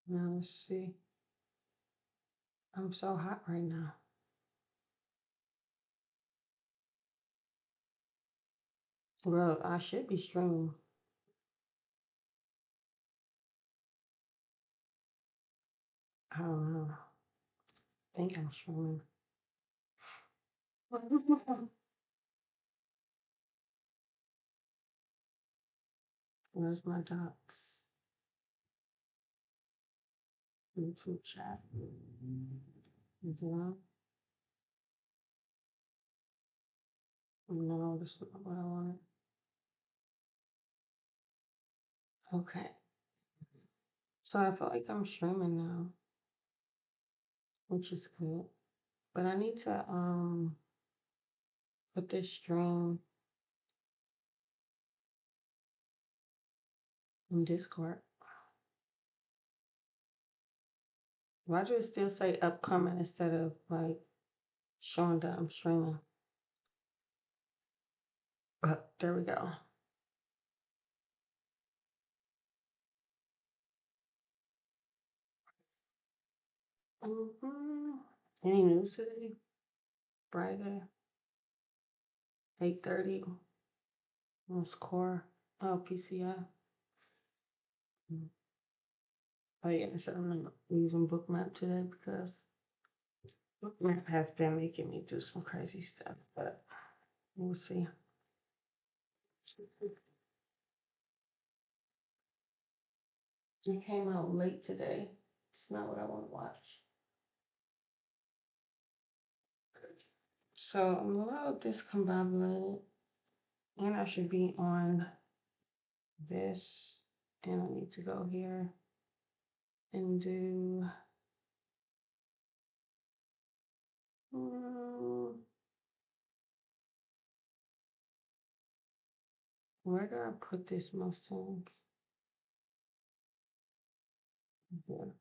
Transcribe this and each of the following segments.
Now let's see. I'm so hot right now. Well, I should be streaming. I don't know. I think I'm streaming. Where's my docs? YouTube chat. Is it on? No, this is not what I wanted. Okay. So I feel like I'm streaming now, which is good. But I need to put this stream in Discord. Why do it still say upcoming instead of like showing that I'm streaming? There we go. Any news today? Friday, 8:30. What's core? Oh, PCI. Oh yeah, I said I'm not using Bookmap today because Bookmap has been making me do some crazy stuff, but we'll see. It came out late today. It's not what I want to watch. So I'm a little discombobulated, and I should be on this, and I need to go here and do. Where do I put this most times? Here.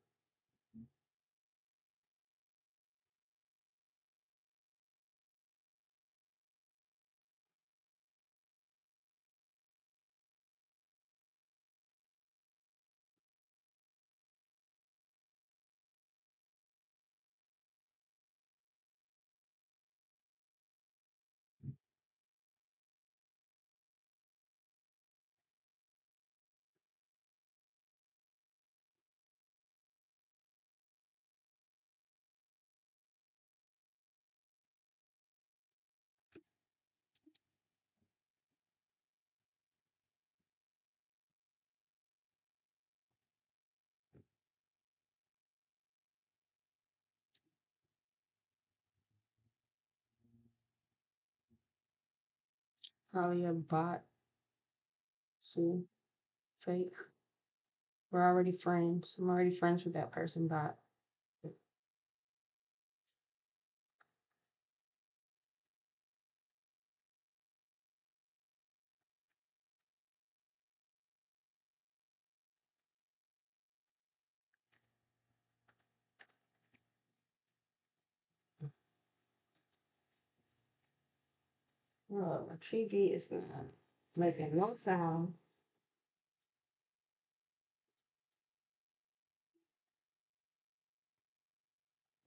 Probably a bot. See, fake. We're already friends. I'm already friends with that person bot. Well, my TV is not making no sound.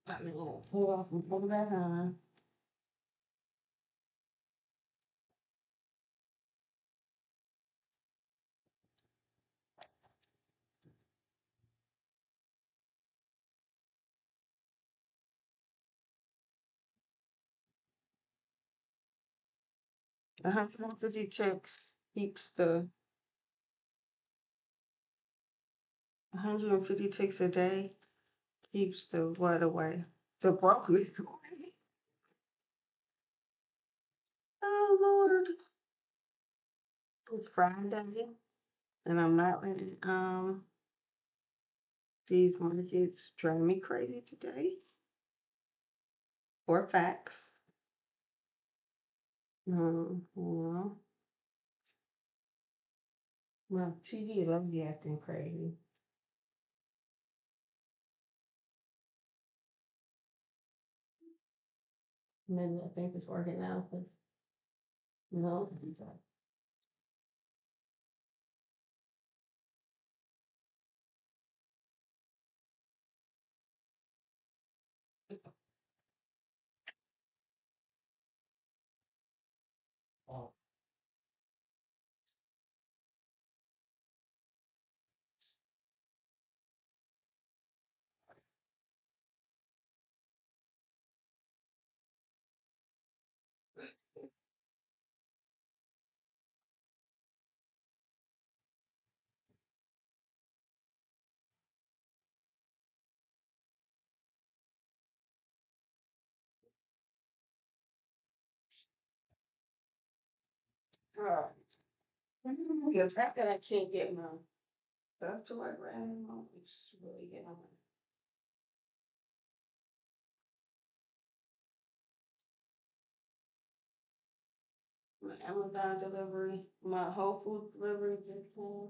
I mean, pull off and pull that on. The 150 ticks keeps the 150 ticks a day keeps the what away? The brokenness away. Oh Lord. It's Friday and I'm not letting these markets drive me crazy today. Or facts. No. My TV love be acting crazy. Maybe I think it's working now because no. God. The fact that I can't get my stuff to work right now is really getting on my Amazon delivery, my Whole Foods delivery just came.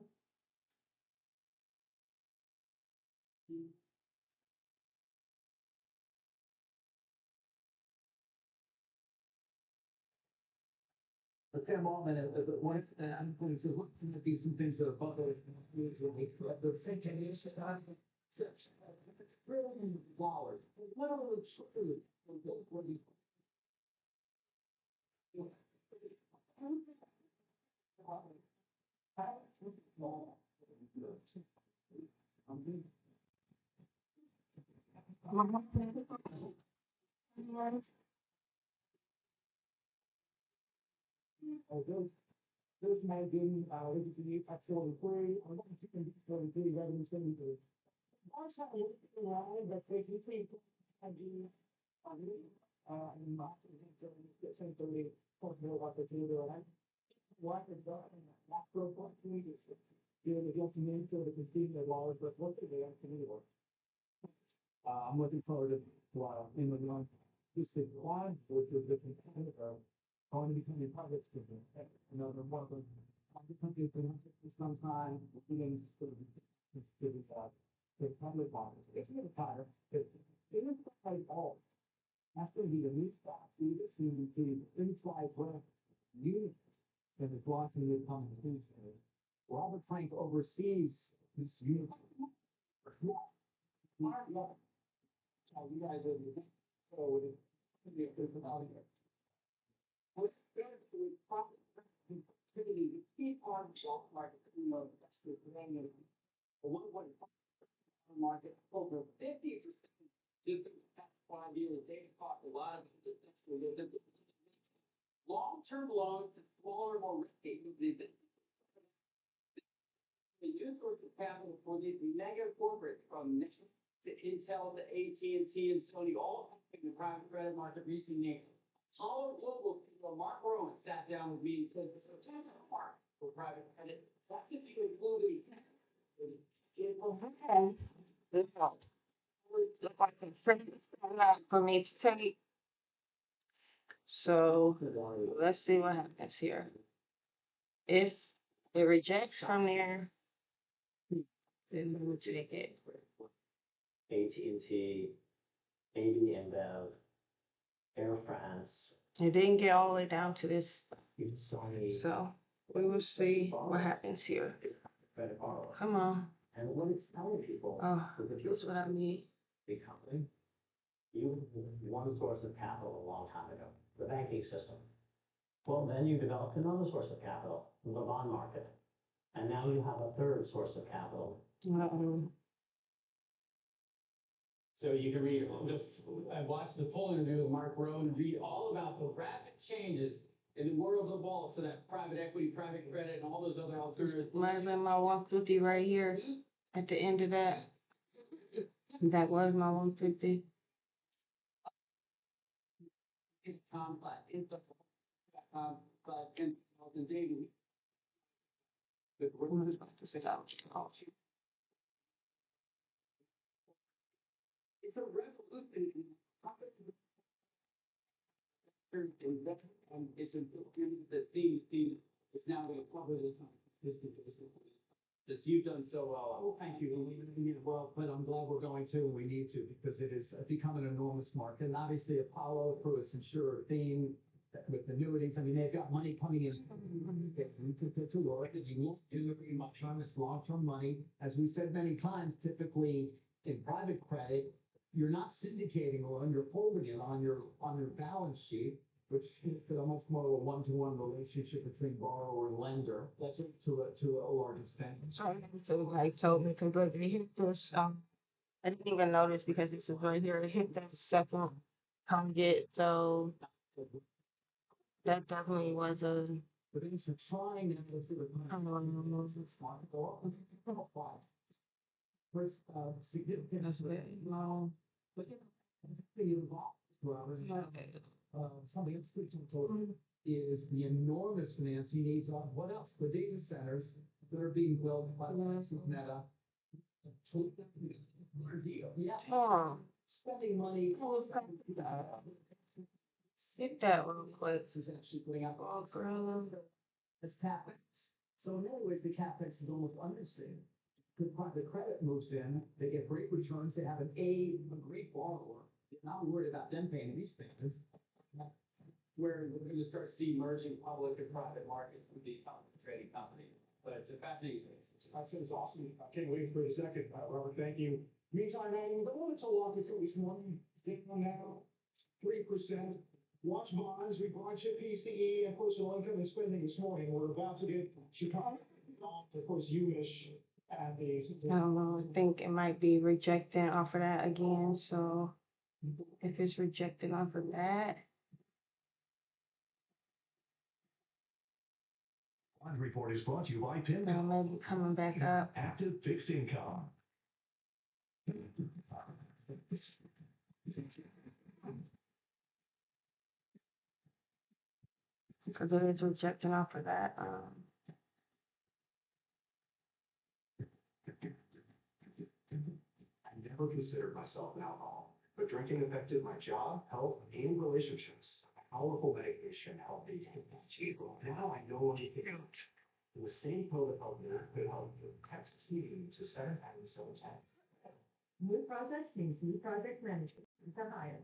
But Sam Altman, one, I'm going to say, what might be some things that are public, the same thing is, trillion dollars, literally trillion. Those might be, actually free, or not, you can be free, revenue, free. Once I look around, but they can see, I do, and not, essentially, what they do, right? What is that, macro, what we do. You know, the into the consumer laws, but what do they actually work? I'm looking forward to, in the month, this is one, which is the competitor, going to become a private student. You know, they're one of the companies that have for some time, being sort of, the public office. If you have a tire, it is like all. That's going to be the new stock, to inside breath unit that is blocking the conversation. Robert Frank oversees this unit. You guys are so it could be a different out here. What's good with profitability to keep on shelf market, you know, that's the thing is the 1.5 market over 50% did the past 5 years. They've talked a lot of the long-term loans to smaller, more risky. The new source of capital for these mega corporates from to Intel to AT&T and Sony, all in the private credit market recently. Apollo Global CEO Mark Rowan sat down with me and says this is a mark for private credit. That's if you include Look like a pretty for me to take. So let's see what happens here. If it rejects from there, then we will take it. AT&T, AB InBev, Air France. It didn't get all the way down to this, Even Sony. so we will see what happens here. Credit borrower. Come on. And what it's telling people. Oh, here's what I need. Big company. You one source of capital a long time ago, the banking system. Well, then you developed another source of capital, the bond market. And now you have a third source of capital. So you can read, I watched the full interview with Mark Rowan and read all about the rapid changes in the world of all, so that's private equity, private credit, and all those other alternatives. Might have been my 150 right here at the end of that. That was my 150. Daily. I'm about to stop. It's a revolution. And it's important that Steve is now going to cover this on a consistent basis. That you've done so well. Oh, thank you. Well, but I'm glad we're going to, and we need to, because it is become an enormous market. And obviously Apollo, through its insurer theme, with annuities, I mean, they've got money coming in. To Laura, that you won't do very much on this long-term money. As we said many times, typically in private credit, you're not syndicating a loan, you're holding it on your balance sheet, which is much more of a one-to-one relationship between borrower and lender. That's to a large extent. Sorry, so like told me completely hit this. I didn't even notice because this is right here. It hit that second target, so that definitely was a. But it's trying to smart. First, significant. That's very low. But you know, the involved, Robert. Something else. is the enormous financing needs on what else? The data centers that are being built by Meta. Yeah, Damn. spending money. Get that real quick. Is actually putting out Oh, girl. as CapEx. So in many ways, the CapEx is almost understated. Because private credit moves in, they get great returns, they have a great borrower. They're not worried about them paying these payments. Where we're going to start seeing merging public and private markets with these trading companies. But it's a fascinating space. It's awesome. I can't wait for a second, Robert. Thank you. Meantime, I wanted to walk us through this morning. Down now, 3%. Watch bonds, we bought your PCE and personal income and spending this morning. We're about to get Chicago, of course, UMich and the. I don't know. I think it might be rejecting off of that again. So if it's rejected off of that, Fund report is brought to you by PIN. then maybe coming back up. Active fixed income. Because it is rejecting off of that. I never considered myself an alcoholic, but drinking affected my job, health, and relationships. Powerful medication helped me take that cheaper. Now I know what it is. The same protocol that could help you text me to 777. New projects means new project management. It's a hire.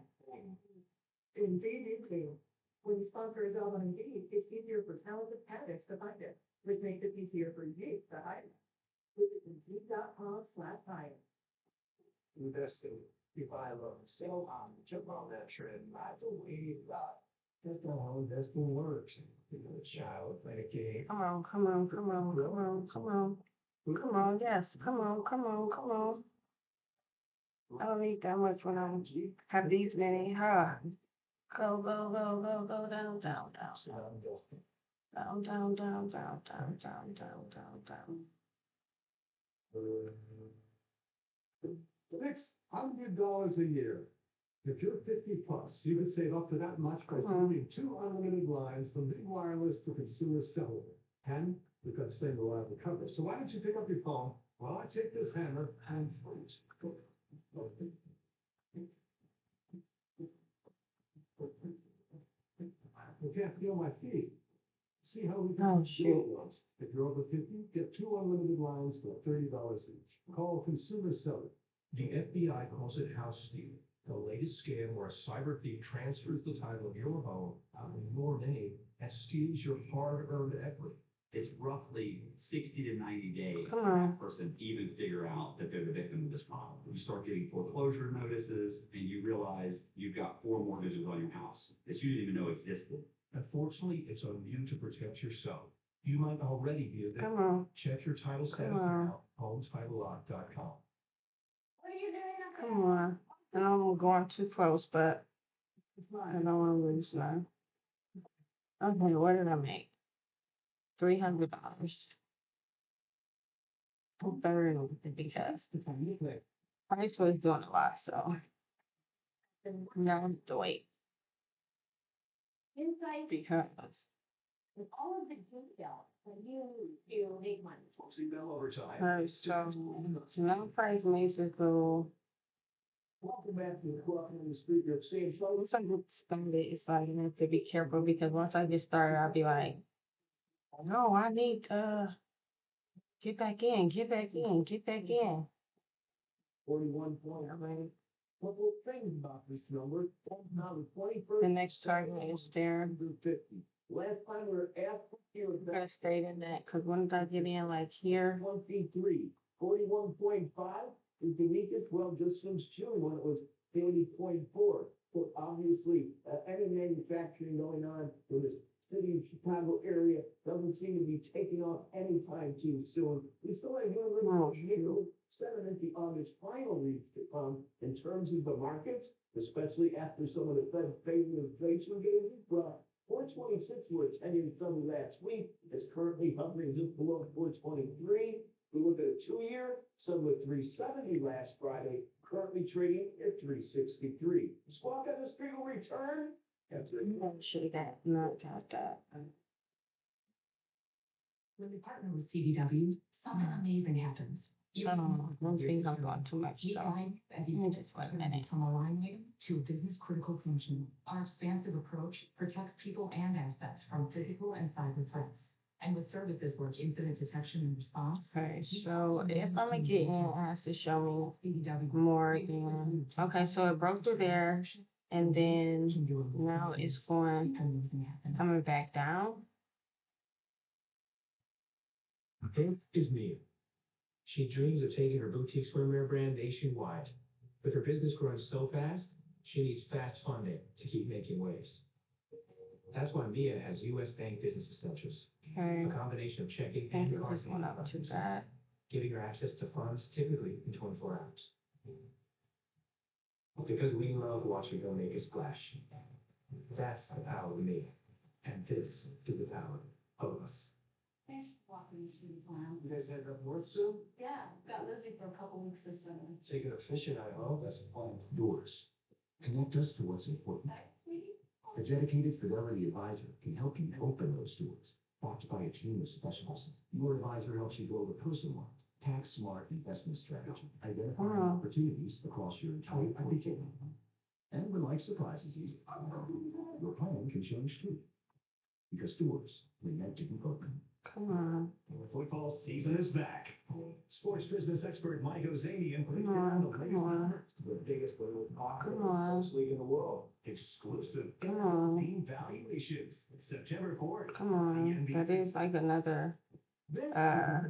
Indeed, it will. When you sponsor a job on Indeed, it's easier for talented candidates to find it, which makes it easier for you to hire. Visit Indeed.com/hire. Investing. If I love sell on, jump on that trend, I believe that. That's not how investing works. You know, a child play a game. Come on, come on, come on, come on, come on. Come on, yes, come on, come on, come on. I don't need that much when I have these many. Huh? Go, go, go, go, go, down, down, down, down, down, down, down, down, down, down, down, down, down. $600 a year. If you're 50 plus, you can save up to that much by moving 2 unlimited lines from big wireless to consumer cellular. And we've got the same reliable coverage. So why don't you pick up your phone while I take this hammer and freeze? I can't feel my feet. See how we Oh, can shoot. If you're over 50, get 2 unlimited lines for $30 each. Call Consumer Cellular. The FBI calls it house stealing, the latest scam where a cyber thief transfers the title of your home out in your name and steals your hard-earned equity. It's roughly 60 to 90 days Come for on. that person to even figure out that they're the victim of this problem. You start getting foreclosure notices and you realize you've got 4 mortgages on your house that you didn't even know existed. Unfortunately, it's on you to protect yourself. You might already be a victim. Come on, Check your title status on. now, hometitlelock.com. What are you doing up there? come on. I know I'm going too close, but I don't want to lose now. Okay, what did I make? $300. Better than because price was doing a lot, so now I have to wait Inside because with all of the detail, when you make money. Closing bell overtime. so now price makes it go. Welcome back to the Coffee on the Street. You're saying so. Once I get started, it's like I have to be careful because once I get started, I'll be like, no, I need to get back in, get back in, get back in. 41 point. I mean, Couple of things about this number. Now the the 21st. next target is there. 150. Last time we were at here, I'm gonna stay in that because when did I get in like here? 23, 41.5 is the weakest, well, just since June when it was 30.4. So obviously, any manufacturing going on in the city of Chicago area doesn't seem to be taking off anytime too soon. We still have Oh, nickel 7 at the August final reads to come in terms of the markets, especially after some of the Fed favored inflation gains. Well, 426 were 10-year summary last week. It's currently hovering just below 423. We look at a 2-year, some with 370 last Friday, currently trading at 363. Squawk on the street will return Should have not got that. When we partner with CDW, something amazing happens. You I don't think I'm going too much, We so guide as you let me just wait a minute. from a line item to a business critical function. Our expansive approach protects people and assets from physical and cyber threats. And with services like incident detection and response. Okay, so if I'm getting it, it has to show me CDW. more than, okay, so it broke through there, and then now it's going, coming back down. This is Mia. She dreams of taking her boutique swimwear brand nationwide. With her business growing so fast, she needs fast funding to keep making waves. That's why Mia has U.S. Bank Business Essentials, Okay, a combination of checking and and it card just went up to that. giving her access to funds typically in 24 hours. Because we love watching her make a splash. That's the power of Mia. And this is the power of us. Thanks for walking us through the plan. You guys headed up north soon? Yeah, got Lizzie for a couple weeks this summer. Taking a fishing, I hope. That's the plan. Doors. Connect us to what's important. A dedicated Fidelity advisor can help you open those doors. Backed by a team of specialists, your advisor helps you build a personalized, tax-smart investment strategy, identifying opportunities across your entire portfolio. And when life surprises you, your plan can change too. Because doors were meant to be open. Come on, Football season is back. Sports business expert Mike Ozanian breaks down the latest numbers. The biggest women's sports league in the world. Exclusive team valuations. September 4th. come on, that is like another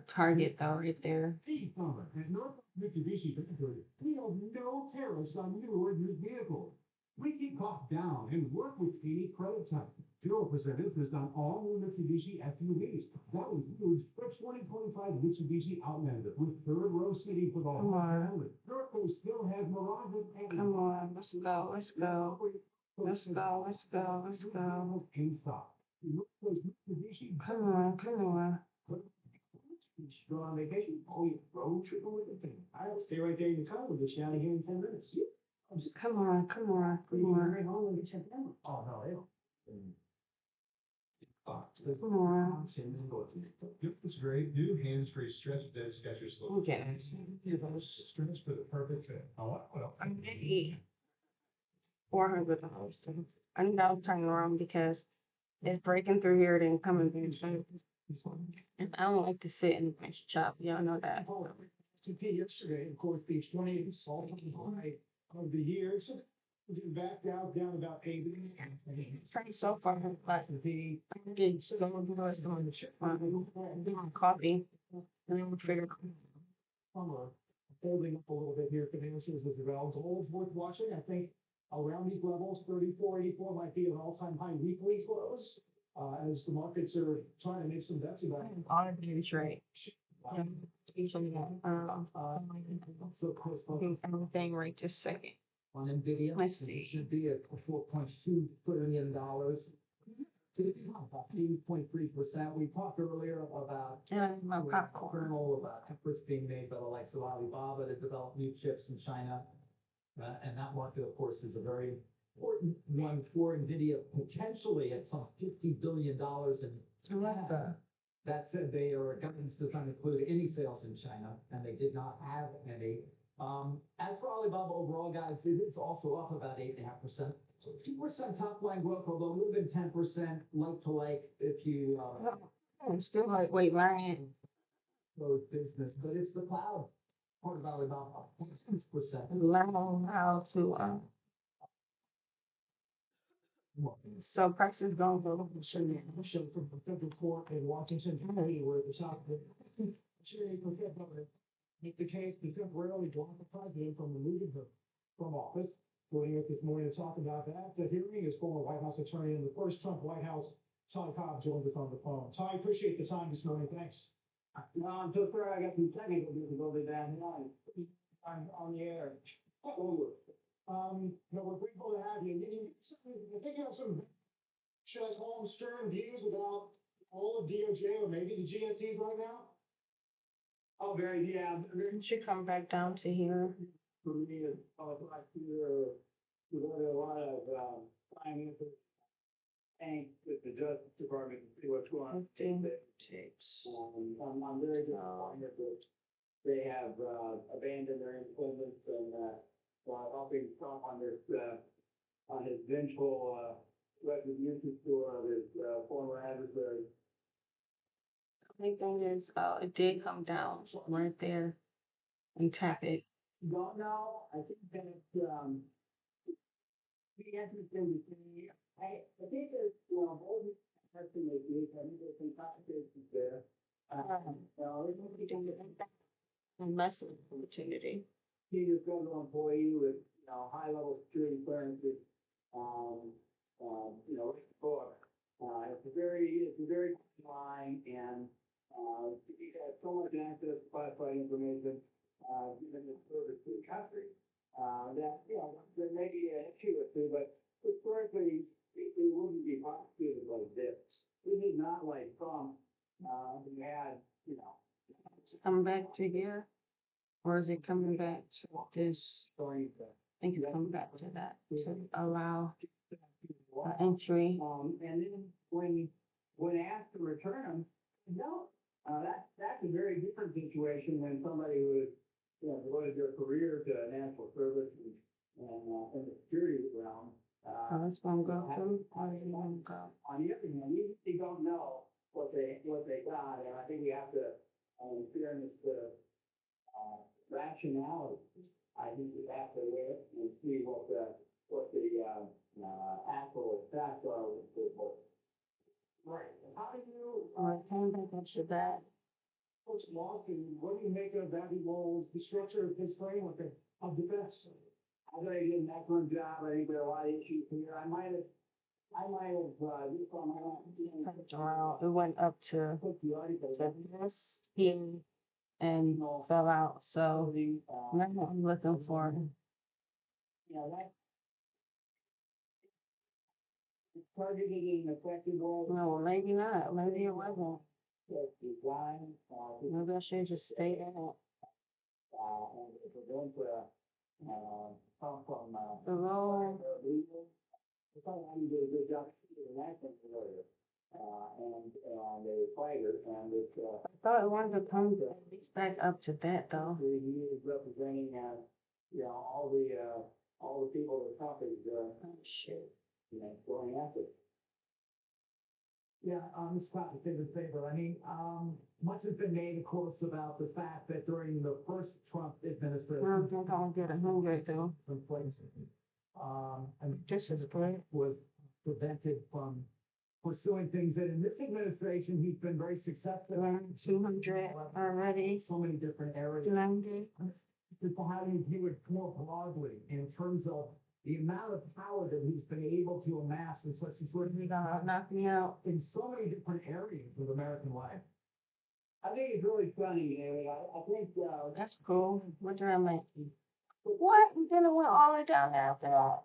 target though, right there. This summer at North Mitsubishi Factory, we have no tariffs on new or used vehicles. We keep costs down and work with any credit type. 0% interest on all new Mitsubishi SUVs. That includes the 2025 Mitsubishi Outlander with third row seating for the whole family. Norco still has Mirage and Come on, let's go, let's go. Let's go, let's go, let's go. in stock. Norco's Mitsubishi. Come on, come on. Go on vacation? Oh, yeah, road trip with the thing. I'll stay right there in your car. We'll get you out of here in 10 minutes. Come on, come on, come on. Right home and get you down. Oh, no, they don't. Come on. Yep, it's great. New hands-free stretch bed Skechers slow. Okay, do those. Stretch for the perfect fit. Oh, what else? I made $400. I need to turn around because it's breaking through here, then coming back. And I don't like to sit in the bench chop. Y'all know that. Yesterday, of course, page 20, salt high of the year. So we get back down about 80. Trying so far, but The I'm getting going to do some doing coffee. And then we'll figure summer holding up a little bit here. Financials as well. Goals worth watching. I think around these levels, 34.84 might be an all-time high weekly close. As the markets are trying to make some bets about all of you trade. Usually, so close everything right this second. on NVIDIA. Let's see. It should be at $4.2 trillion. About 8.3%. We talked earlier about And my popcorn. about efforts being made by the likes of Alibaba to develop new chips in China. And that market, of course, is a very important one for NVIDIA, potentially at some $50 billion in. I like that. That said, they are guidance to try to include any sales in China, and they did not have any. As for Alibaba overall, guys, it is also up about 8.5%. 2% top line growth, although more than 10% like to like if you I'm still like, wait, learning. close business, but it's the cloud part of Alibaba, 6%. Learn how to, so prices gonna go. Show from the federal court in Washington, D.C., where the top jury make the case to temporarily block the president from removing her from office. Joining us this morning to talk about that, the hearing is former White House attorney in the first Trump White House, Ty Cobb, joins us on the phone. Ty, appreciate the time this morning. Thanks. No, I'm so sorry, I got some technical difficulty down line. I'm on the air. No, we're grateful to have you. I think you have some, should I call them stern views without all of DOJ or maybe the GSE right now? Oh, very, yeah. You should come back down to here. For me, it's like we've had a lot of time tank with the Justice Department and see what's going on. 56. I'm very disappointed that they have, abandoned their independence and, helping Trump on this, on his vengeful, retribution of his, former adversary. The only thing is, it did come down right there and tap it. Don't know, I think that, be interesting to see. I think there's, both testing issues, I think there's some complications there. Investment opportunity. He's a federal employee with, high-level security clearances, book. It's a very fine line, and, he has so much access to classified information, given the service to the country, that, there may be an issue or two, but historically, it wouldn't be prosecuted like this. This is not like Trump, who had, Is it coming back to here? Or is it coming back to this? stories I think it's coming back to that to allow entry. And then when asked to return them, no, that's a very different situation than somebody who has, devoted their career to national service and in the security realm. Oh, that's gonna go through. How is it gonna go? On the other hand, you don't know what they got, and I think we have to, in fairness to, rationality, I think we have to wait and see what the actual effects are with people. Right. How do you, Or coming back up to that. Coach Lawson, what do you make of that role, the structure of his framework of defense? I thought he did an excellent job. I think there are a lot of issues here. I might have, just on my own. Turned around. It went up to this here and fell out. So now I'm looking for That it's targeted and effective role. no, maybe not. Maybe it wasn't. Design, Maybe I should just stay in it. and prevent, come from, The role. I thought you did a good job as an acting lawyer, and a fighter, and it's, I thought it wanted to come at least back up to that though. he is representing, all the people that Trump is, Oh shit. going after. Yeah, Ms. Scott, in favor. I mean, much has been made, of course, about the fact that during the first Trump I administration. don't think I'm gonna get 100 though. Some places, and This is good. was prevented from pursuing things that in this administration, he's been very successful. Around 200 already. So many different areas. 90. How do you view it more broadly in terms of the amount of power that he's been able to amass in such a short You gonna knock me out? in so many different areas of American life? I think it's really funny, Amy. I think, That's cool. What did I make? What? And then it went all the way down there after that.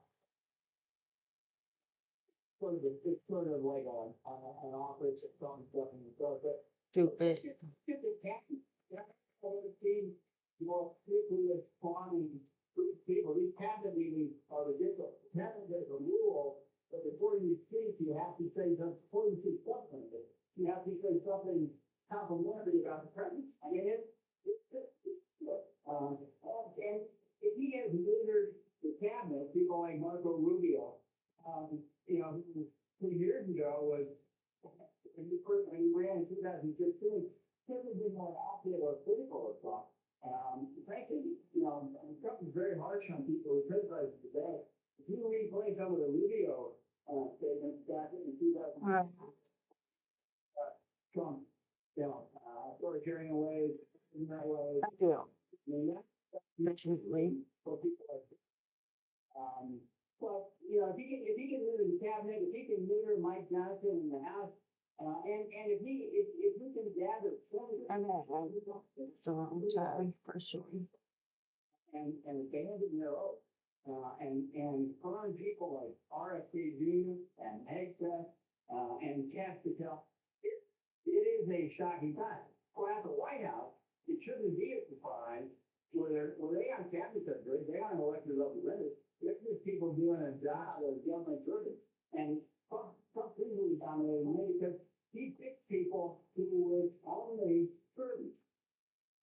it's sort of like an office that's on stuff and stuff, but Stupid. Particularly with farming people, these cabinet meetings are ridiculous. Cabinet is a rule, but before you speak, you have to say something, before you say something, you have to say something complimentary about the president. I mean, and if he has leadered the cabinet, people like Marco Rubio, 2 years ago was, when he ran in 2015, Trump has been more active or political as well. Frankly, Trump is very harsh on people who criticize him today. If you replay some of the Rubio statements back in 2000, Right. Trump, authoritarian ways, in that way. I do. I mean, that's Definitely. for people like this. But, if he can leader the cabinet, if he can leader Mike Johnson in the House, and if we can gather I know. So I'm sorry for sure. and abandon their oath, and foreign people like RFK Jr. and Hegseth, and Castiel, it is a shocking time. Well, at the White House, it shouldn't be a surprise where they aren't cabinet secretaries, they aren't elected representatives, they're just people doing a job of government service. And Trump legally dominating because he picked people who would only serve.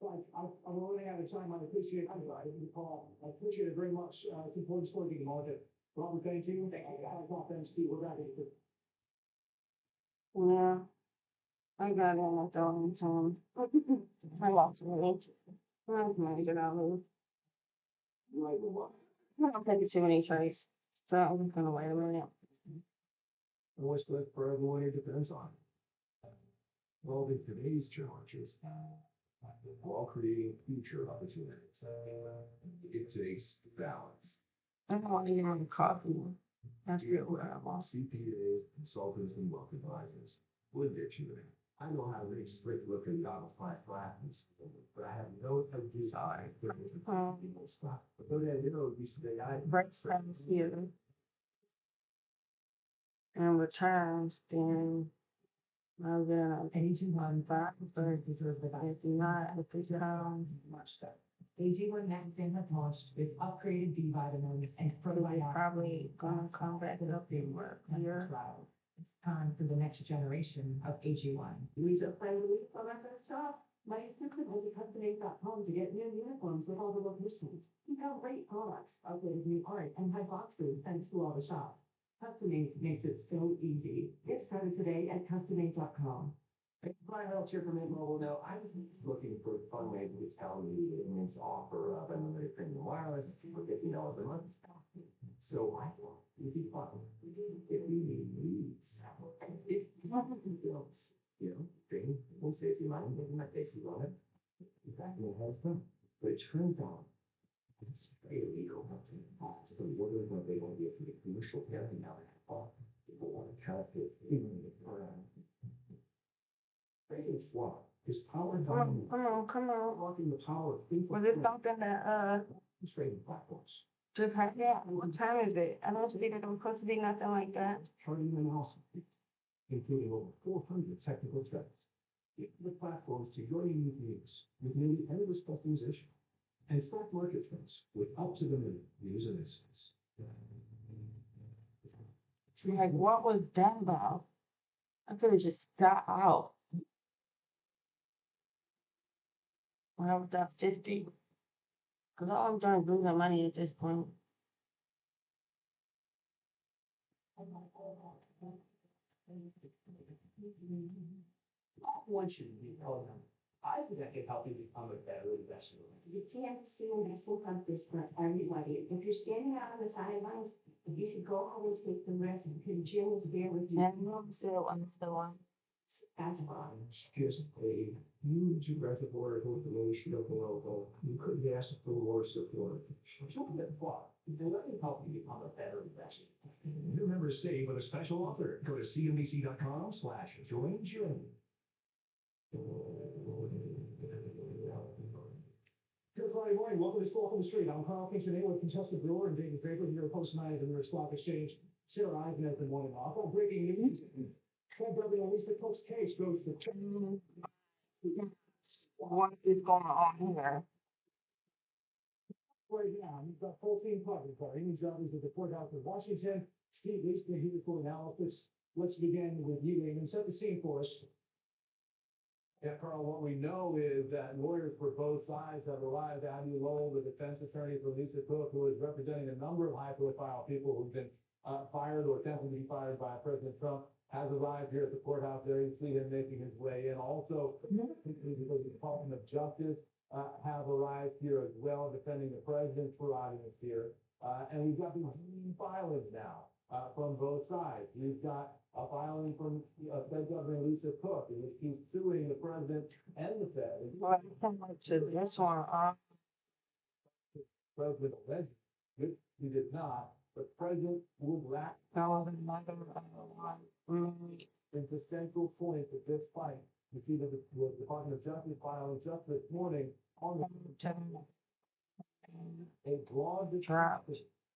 But I'm running out of time. I appreciate I appreciate it very much. It's important story getting on it. Robert, thank you. Thank you. Thanks to you. We're back. Yeah, I got in at the wrong time. I lost me. I'm gonna get out of I don't take too many trades, so I'm gonna wait a minute. And what's good for everyone, it depends on. Well, in today's challenges, while creating future opportunities, it takes balance. I don't want to get on coffee. That's real what I want. CPAs, consultants, and wealth advisors will get you there. I know how to strict look at $5 flatness, but I have no desire for it to stop. But go down there, you say, Breaks times here and returns, then I'll get an AG1 5 for if not, if it comes, AG1 Nitrogen has launched with upgraded B vitamins and probably gonna come back up and work here. It's time for the next generation of AG1. We just plan to leave on our first job. My assistant went to custom.com to get new uniforms with all the locations. He found great products, updated new art, and had boxes sent to all the shop. Custom makes it so easy. Get started today at custom.com. Brian Reynolds here from Mobile. Now, I was looking for a fun way to tell me the immense offer of unlimited premium wireless for $50 a month. So I thought it'd be fun if we need leads. If you want to build, thing will save you money, making my face on it. In fact, it has done. But it turns out it's illegal. So what are they going to do for the commercial parenting now? People want to counterfeit in the brand. Trading swap is powered by Come on. unlocking the power of Was this something that trading platforms. just happened? What time is it? I don't see that it was supposed to be nothing like that. Charting analysis, including over 400 technical tests. Give the platforms to your unique needs with nearly endless customization and track market trends with up-to-the-minute news and insights. Like, what was that about? I could have just got out. When I was at 50. Because all I'm doing is losing money at this point. I want you to be I think I can help you become a better investor. The TMC investment fund is for everybody. If you're standing out on the sidelines, you should go home and take the risk because Jim is there with you. And I'm still another one. That's fine. Just a huge reservoir of information of the local. You couldn't ask for more support. Something that far. Then let me help you become a better investor. New members save with a special offer. Go to cnbc.com/join. Good Friday morning. Welcome to Squawk on the Street. I'm Carl Kingston with contestant brewer and David Draper, your post manager of the New York Stock Exchange. Sarah Eisen has been one and off. Breaking news. Fed Beverly on Lisa Cook's case goes to What is going on here? right now. You've got full team coverage for Amy Jarvis at the courthouse in Washington. Steve Eastman here for analysis. Let's begin with you, Amy, and set the scene for us. Yeah, Carl, what we know is that lawyers for both sides have arrived. Abby Lowell, the defense attorney for Lisa Cook, who is representing a number of high-profile people who've been fired or attempted to be fired by President Trump, has arrived here at the courthouse. There you see him making his way in. Also, the Department of Justice have arrived here as well, defending the president's prerogatives here. And we've got these filings now from both sides. We've got a filing from Fed Governor Lisa Cook, in which she's suing the president and the Fed. Well, come up to this one. President alleged, which he did not, but President would lack That was another one. is the central point of this fight. You see that the Department of Justice filing just this morning on the a broad Dropped.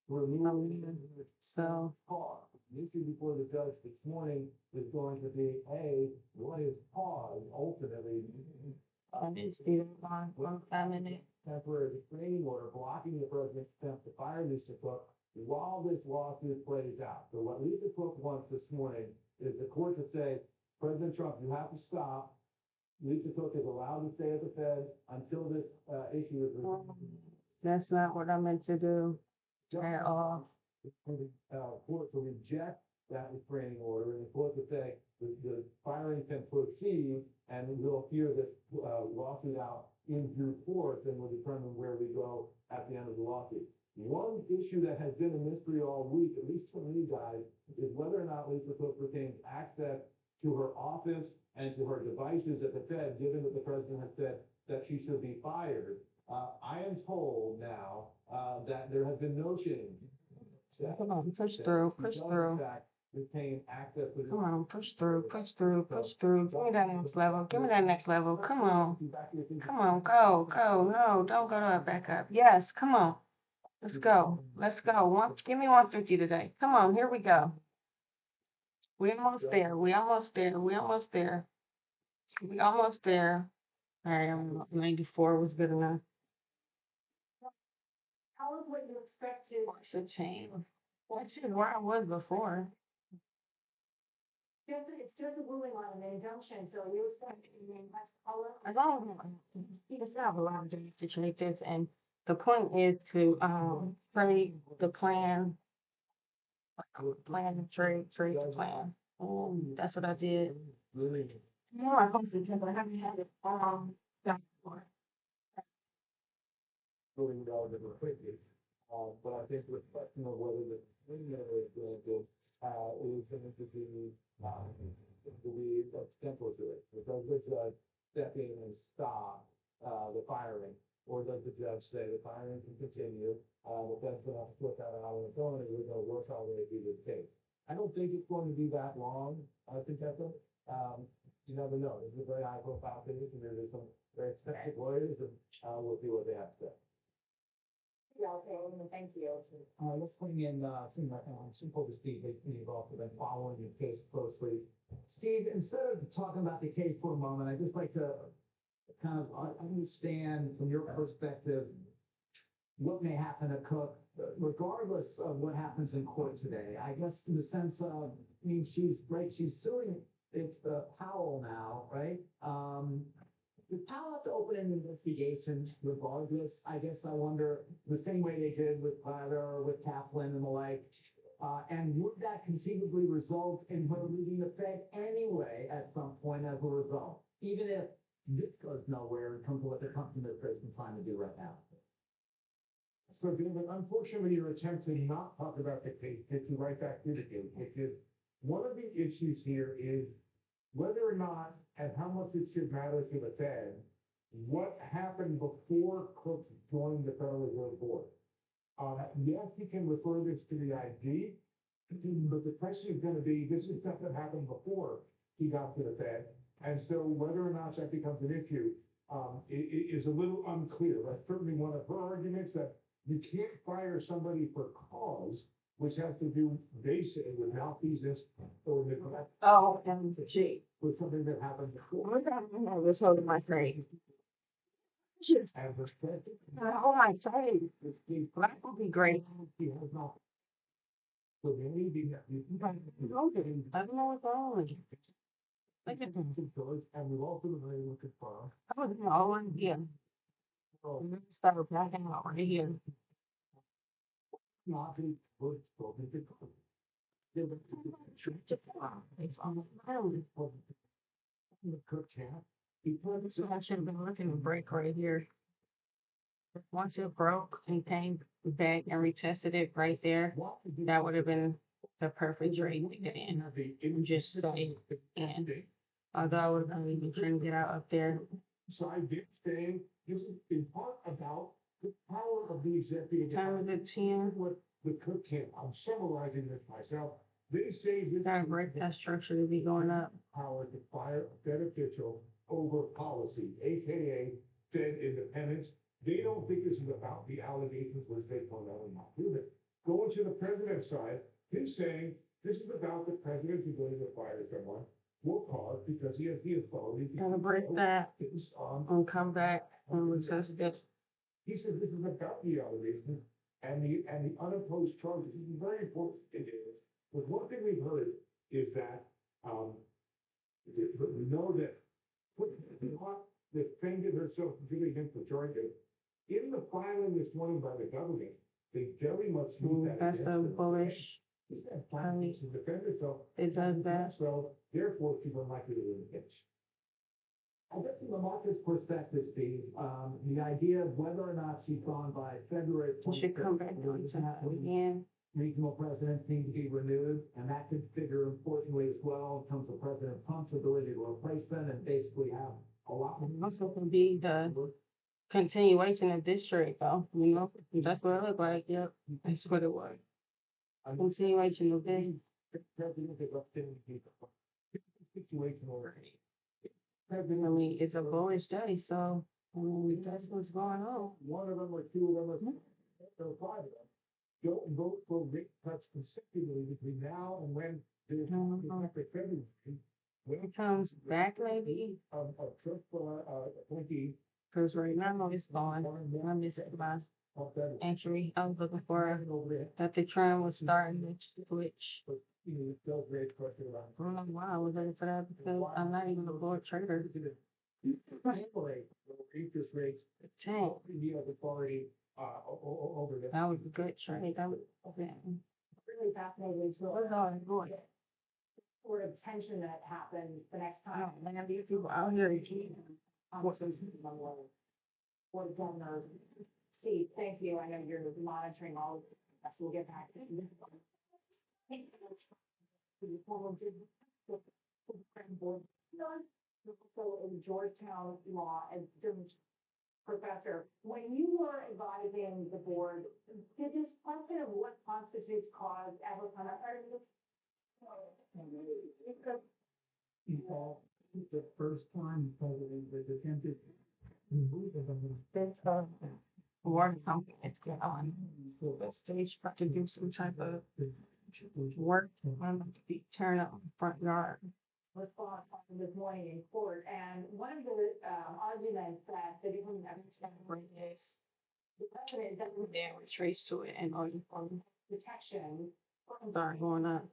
removing So pause. The issue before the judge this morning is going to be, A, what is pause ultimately? I didn't see that one. I'm in it. Temporary restraining order blocking the president's attempt to fire Lisa Cook while this lawsuit plays out. So what Lisa Cook wants this morning is the court to say, President Trump, you have to stop. Lisa Cook is allowed to stay at the Fed until this issue is resolved. That's not what I meant to do at all. Court to reject that restraining order and the court to say the firing can proceed and we'll hear this lawsuit out in due course and we'll determine where we go at the end of the lawsuit. One issue that has been a mystery all week, at least for me guys, is whether or not Lisa Cook retains access to her office and to her devices at the Fed, given that the president has said that she should be fired. I am told now that there has been no change. Come on, push through, push through. Retain access to Come on, push through, push through, push through. Give me that next level. Give me that next level. Come on. Come on, go, go. No, don't go to a backup. Yes, come on. Let's go. Let's go. Give me 150 today. Come on, here we go. We almost there. We almost there. We almost there. We almost there. All right, 94 was good enough. How is what you expect to? Should change. Well, shit, where I was before. It's just a ruling on an injunction, so you expect, that's color. As long as you can still have a lot of days to trade this, and the point is to trade the plan, plan the trade the plan. That's what I did. More I hope because I haven't had it done before. Really relatively quickly. But I think the question of whether the window is granted is going to be central to it. Does the judge step in and stop the firing? Or does the judge say the firing can continue? The Fed's going to have to put that out on its own and we're going to work our way through this case. I don't think it's going to be that long, Contessa. You never know. This is a very high profile case and there's some very expensive lawyers and we'll see what they have to say. Yeah, okay, thank you. Let's bring in, simple to Steve, you've also been following the case closely. Steve, instead of talking about the case for a moment, I'd just like to kind of understand from your perspective what may happen to Cook, regardless of what happens in court today. I guess in the sense of, I mean, she's suing, it's Powell now, right? Does Powell have to open an investigation regardless? I guess I wonder, the same way they did with Clatter, with Kaplan and the like. And would that conceivably result in her leaving the Fed anyway at some point as a result? Even if this goes nowhere in terms of what the Trump administration is trying to do right now. So, David, unfortunately, your attempt to not talk about the case gets you right back to the case, which is one of the issues here is whether or not and how much it should matter to the Fed, what happened before Cook joined the Federal Reserve Board. Yes, you can refer this to the IG, but the question is going to be, this is stuff that happened before he got to the Fed. And so whether or not that becomes an issue is a little unclear. That's certainly one of her arguments that you can't fire somebody for cause, which has to do, they say, with malfeasance or neglect. Oh, and gee. Was something that happened before. I was holding my face. Just And respect. oh my face. That would be great. He has not. So maybe I don't know what's wrong. Look at them. and we've also been able to confirm. I was always here. Start backing out right here. Not be good spoken to. It's on the ground. The cook can't. This one I should have been looking to break right here. Once it broke and came back and retested it right there, that would have been the perfect trade to get in. And just stay in. Although I was not even trying to get out up there. So I did say, this is in part about the power of the executive. Time of the 10. What the cook can. I'm summarizing this myself. They say this. Gotta break that structure to be going up. Power to fire a Fed official over policy, AKA Fed independence. They don't think this is about the allegations which they point out and not prove it. Going to the president's side, he's saying this is about the president's ability to fire someone. What cause? Because he has the authority. Gotta break that and come back and retest it. He says this is about the allegations and the unopposed charges, this is very important to do. But one thing we've heard is that, we know that what defended herself really against the charges. In the filing this morning by the government, they very much use that. That's against a her. bullish. She said, "Fine, to defend herself. It does that. So therefore, she's unlikely to win the case. I guess from the market's perspective, Steve, the idea of whether or not she's gone by February. You should come back on to again. Regional presidents need to be renewed, and that could figure importantly as well in terms of President Trump's ability to replace them and basically have a lot more. Also can be the continuation of this trade though, you know, that's what it looked like, yep, that's what it was. Continuation of this. Situation already. I mean, it's a bullish day, so, I mean, that's what's going on. One of them or two of them or five of them don't vote for rate cuts consecutively between now and when there's February. When It comes back maybe, of Trump, appointee. cause right now it's gone, I missed my entry, I was looking for that the trend was starting to switch. Those rate pressure I don't know why I was looking for that, because I'm not even a board trader. Interest rates, 10, the other party, over the. that was a good trade, that was, okay. Really fascinating to What's all that going? sort of tension that happens the next I time. don't know, man, these people out here again. Conversations among the board of governors. Steve, thank you. I know you're monitoring all of this. We'll get back to you. The former board, also in Georgetown law and professor, when you were advising the board, did this question of what constitutes cause ever come up? The first time president that attempted. That's work company that's going on. The stage got to do some type of work, I'm going to be tearing up the front yard. Response this morning in court, and one of the arguments that the different Is the president doesn't there were trace to it and all from protection from start going up.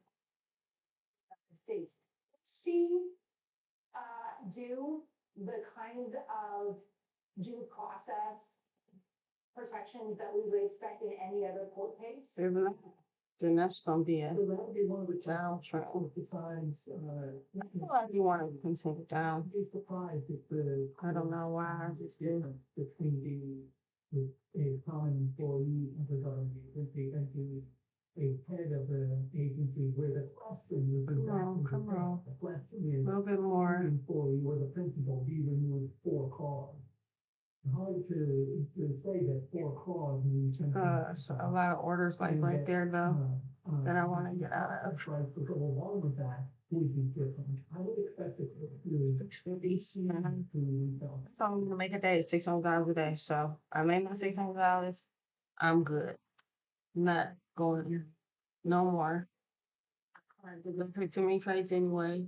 the state. She do the kind of due process protections that we would expect in any other court case. Then that's gonna be a So that would be one of the downtrend. besides, I feel like you want to continue down. be surprised if the. I don't know why, I just do. Difference between a common employee of the government agency and a head of an agency where the question is. Come on. The question A is. little bit The more. employee or the principal be removed for cause. Hard to say that for cause means. So a lot of orders like right there though, that I want to get out of. That's right, to go along with that would be different. I would expect it to. That's all I'm gonna make a day, $600 a day. So I made my $600. I'm good. Not going no more. I didn't pick too many trades anyway.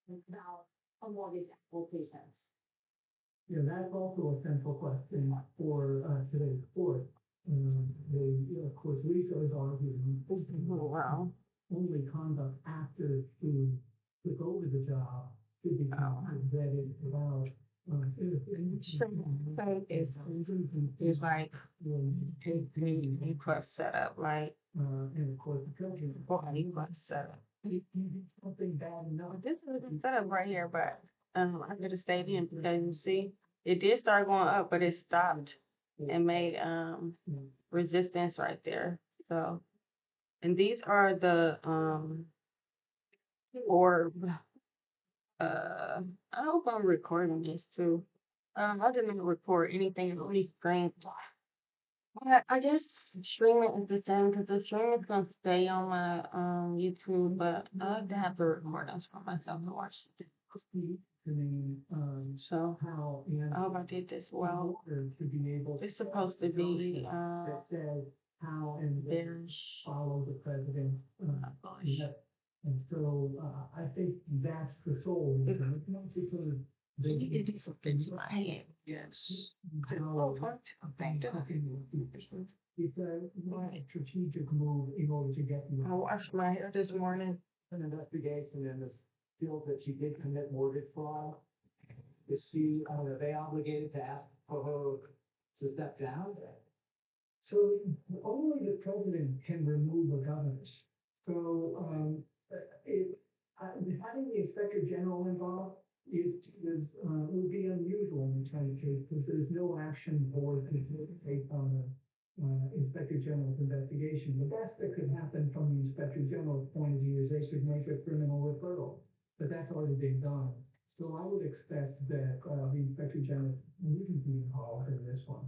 About a mortgage applications. Yeah, that's also a central question for today's court. Of course, Lisa is arguing Wow. only conduct after she took over the job should be vetted about. Is like A plus setup, right? And of course, the president. Or A plus setup. Something bad enough. This is a good setup right here, but I could have stayed in because you see, it did start going up, but it stopped and made resistance right there. So, and these are the orb. I hope I'm recording this too. I didn't record anything, only screen. But I guess streaming is the same because the stream is gonna stay on my YouTube, but I like to have the recordings for myself to watch it. So How. I hope I did this well. To be able. It's supposed to be That says how and. bearish. Follow the president. Bullish. And so, I think that's the soul. It's not because You can do something to my hand. Yes. Put it over. Thank you. It's a strategic move in order to get you. I washed my hair this morning. An investigation in this field that she did commit mortgage fraud. Is she, are they obligated to ask for her to step down? So only the president can remove a governor. So, having the inspector general involved would be unusual in this kind of case, because there's no action board to take on the inspector general's investigation. The best that could happen from the inspector general's point of view is they could make a criminal referral, but that's already been done. So I would expect that, the inspector general wouldn't be involved in this one.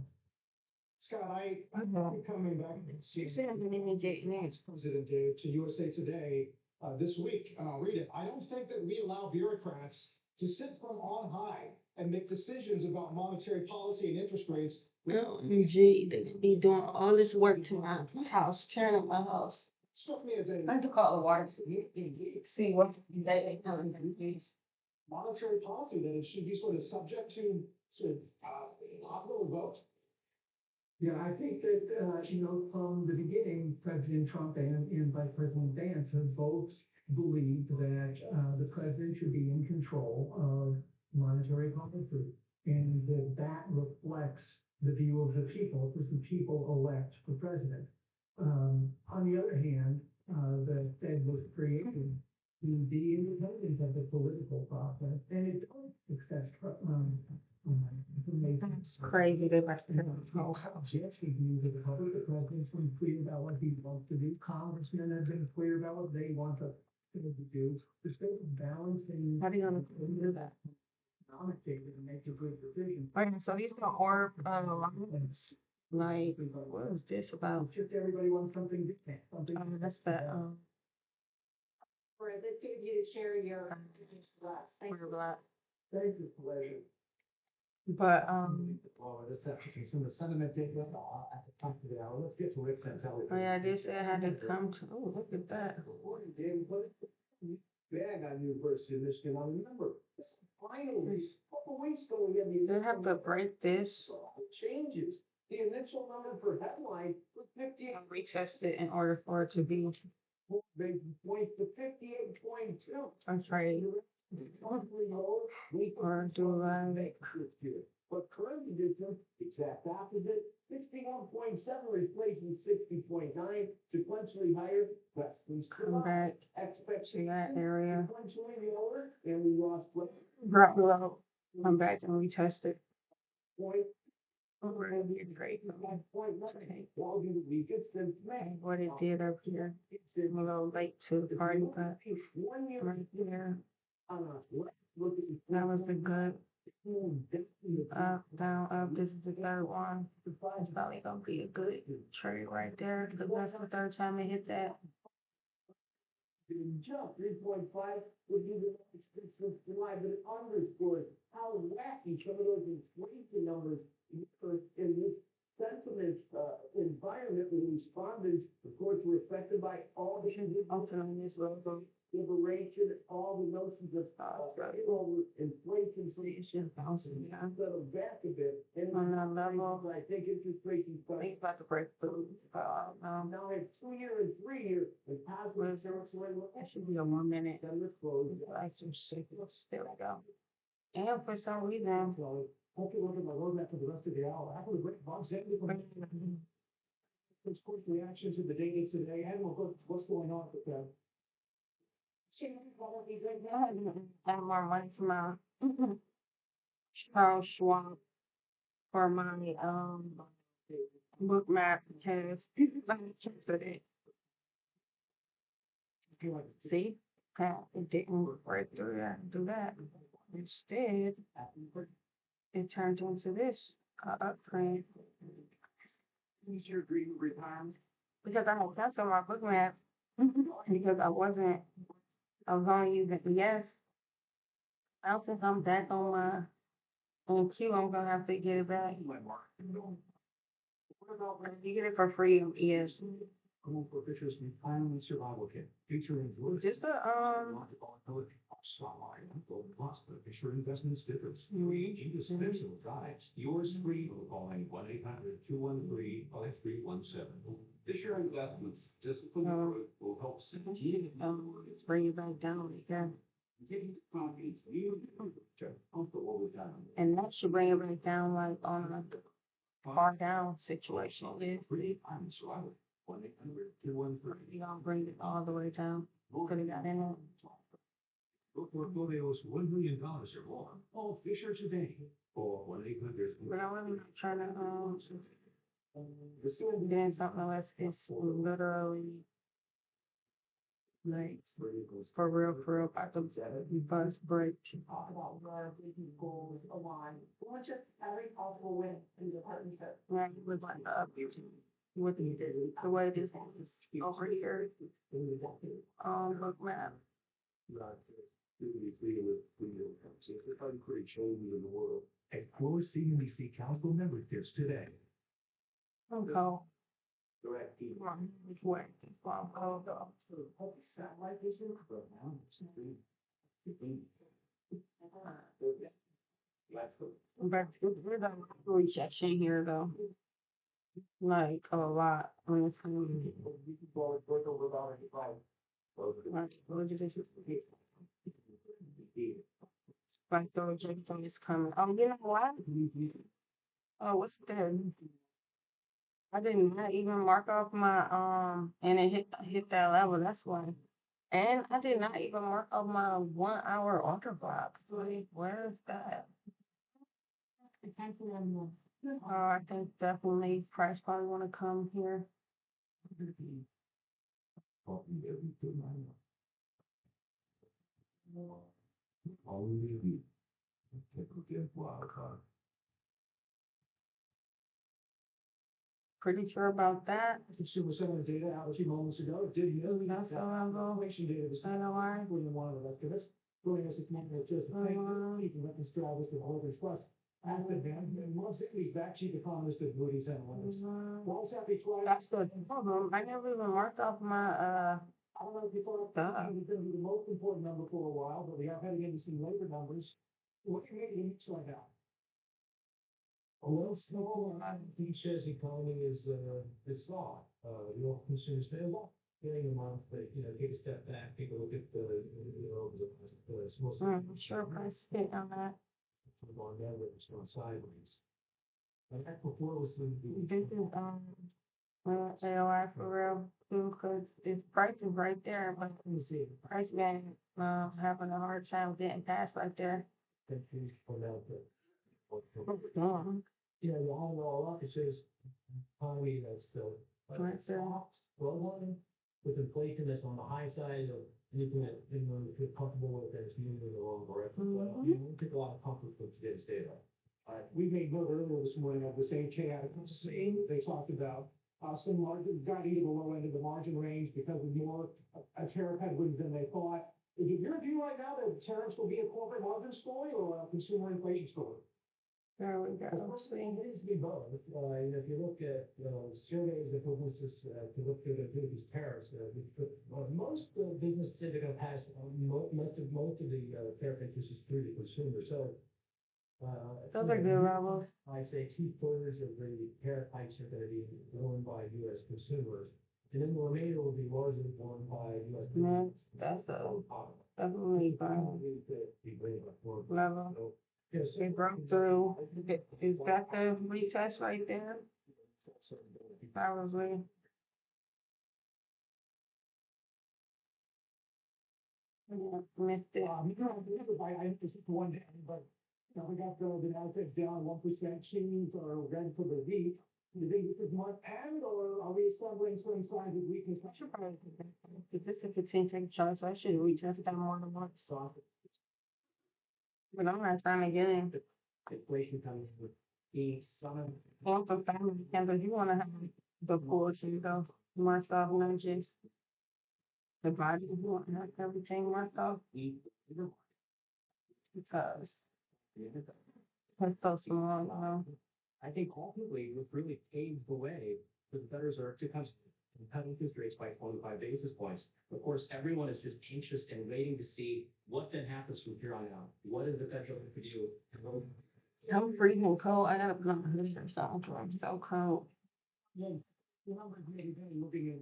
Scott, I'm coming back and She said I didn't even get next. President Dave to USA Today this week, and I'll read it. I don't think that we allow bureaucrats to sit from on high and make decisions about monetary policy and interest rates. OMG, they could be doing all this work to my house, tearing up my house. Struck me as a I have to call the water. See what they come. monetary policy that it should be sort of subject to sort of popular vote. Yeah, I think that, from the beginning, President Trump and Vice President Vance have both believed that, the president should be in control of monetary policy. And that reflects the view of the people, because the people elect the president. On the other hand, the Fed was created to be independent of the political process, and it does accept, information. That's crazy. They about to tear up the whole house. Yes, he views the public, the president's been clear about what he wants to do. Congressmen have been clear about what they want to do. The state of balancing. How are you gonna do that? Economic data to make a good decision. Okay, so these are orb lines. Like, what is this about? It's just everybody wants something different, something. That's the For this give you to share your last. Thank orb you. lot. Thank you, pleasure. But Well, this after consumer sentiment data at the top of the hour. Let's get to Rick Santelli. oh yeah, they said I had to come to. Oh, look at that. Good morning, David. What bag on University of Michigan? Now remember, this is finally, a couple weeks ago, we had the. They have to break this. Changes. The initial number for headline was 58 Retest it in order for it to be. basis points to 58.2. I'm sorry. Monthly low, weekly Or do I? this year. But current conditions, exact opposite, 61.7 replacing 60.9, sequentially higher, Weston's Come back to expectation that area. sequentially lower, and we lost Drop below. Come back and retest it. point. Over and be great. Point nine. Well, the weakest since May. What it did up here. I'm a little late to the party, but 1 year. right here. Look at the. That was the good. Up, down, up. This is the third one. It's probably gonna be a good trade right there, because that's the third time it hit that. Jump 3.5 would be the lowest since July, but it underscores how wacky some of those inflation numbers were in this sentiment environment when respondents, of course, were affected by all the Ultimately, this logo. liberation, all the notions of inflation. It's just bouncing down. Settle back a bit. And On that level. I think interest rates I start. think it's about to break through. Now it's 2 year and 3 year. And What is this? It should be a 1 minute. Then let's close. Like some signals. There we go. And for some reason. So, hope you look at my roadmap for the rest of the hour. After the break, Bob said, let's quick reactions to the data today, and we'll go, what's going on with that. I have more money for my Charles Schwab for my book map, because I canceled it. See, it didn't break through. I didn't do that. Instead, it turned into this upgrade. Is your dream of retirement? Because I had canceled my book map because I was only using yes. Now since I'm back on my queue, I'm gonna have to get it back. What about You get it for free on ES. Home for Fisher's Retirement Survival Kit, featuring Just a volatility. Spotlight on Golden Plus, the Fisher Investments difference. Three indispensable guides. Yours free for calling 1-800-213-5317. Fisher Investments, discipline approach will help bring it back down again. getting the confidence you comfortable with that. And that should bring it back down like on a far down situation. Yes. I'm survivor. 1-800-213. You gonna bring it all the way down. Could have got in it. Your portfolio's $1 million or more. Call Fisher today. Or 1-800. But I'm really not trying to doing something unless it's literally like for real, about the bus break. Talk about where business goals align. We want just every possible win in the partnership. Right, with like with the way this is over here. Look map. Explore CNBC Council memberships today. Okay. Direct key. Where? I'll go. Satellite vision. But there's a rejection here though. Like a lot. I mean, it's kind of like, look at this. Like the rejection is coming. Oh, you know what? Oh, what's that? I did not even mark off my and it hit that level. That's why. And I did not even mark off my 1 hour order block. Like, where is that? I think definitely price probably want to come here. Only you can forget wild card. Pretty sure about that. Consumer sentiment data out a few moments ago, it did miss. That's all I'm going. Inflation data was I know why. in one of the estimates, showing us it's not just keeping up the strategies with holders trust. Asset management, most cities back chief economist at Moody's Analytics. Walls happy twice. That's the problem. I never even marked off my I don't know if you thought that was going to be the most important number for a while, but we are heading into some labor numbers. What do you make of each right now? Well, small, he says economy is soft. Consumers say, well, getting a month, but, take a step back, take a look at the small. sure price hit on that. On that, it's going sideways. And that before was This is AOI for real too, because its price is right there, but Let me see. price man having a hard time getting past right there. Please point out that. Yeah, the all up, it says Economy that's still. Right there. Struggling with inflation that's on the high side of anything that anyone would feel comfortable with, that it's moving in the wrong direction. But you don't take a lot of comfort from today's data. we made note earlier this morning of the same chain. They talked about some margin, got into the low end of the margin range because of more tariff headwinds than they thought. Is it your view right now that tariffs will be a corporate margin story or a consumer inflation story? There we go. It needs to be both. If you look at surveys that businesses to look at these tariffs, most businesses say they're going to pass most of the tariff increases through the consumer. So Those are good levels. I say 2/3 of the tariff hikes are going to be borne by U.S. consumers, and then the remainder will be largely borne by U.S. Next, that's a definitely level. Yes, It broke through. Is that the retest right there? Probably. Yeah, missed it. I just one day, but we got the Nasdaq down 1%. Chains are red for the week. Do you think this is month end, or are we establishing certain signs of weakness? I should probably do that. If this is a 15-second chart, so I should retest that more than once. But I'm not trying to get in. Inflation coming with being some. One for family members, you want to have the portion though, marked off lunches. The body, you want to have everything marked off. Because it's so small, I think ultimately what really paves the way for the Federal Reserve to come and cut interest rates by 25 basis points. Of course, everyone is just anxious and waiting to see what then happens from here on out. What is the federal going to do? I'm freezing cold. I gotta put on my hoodie or something. I'm so cold. Yeah, you know, like maybe looking at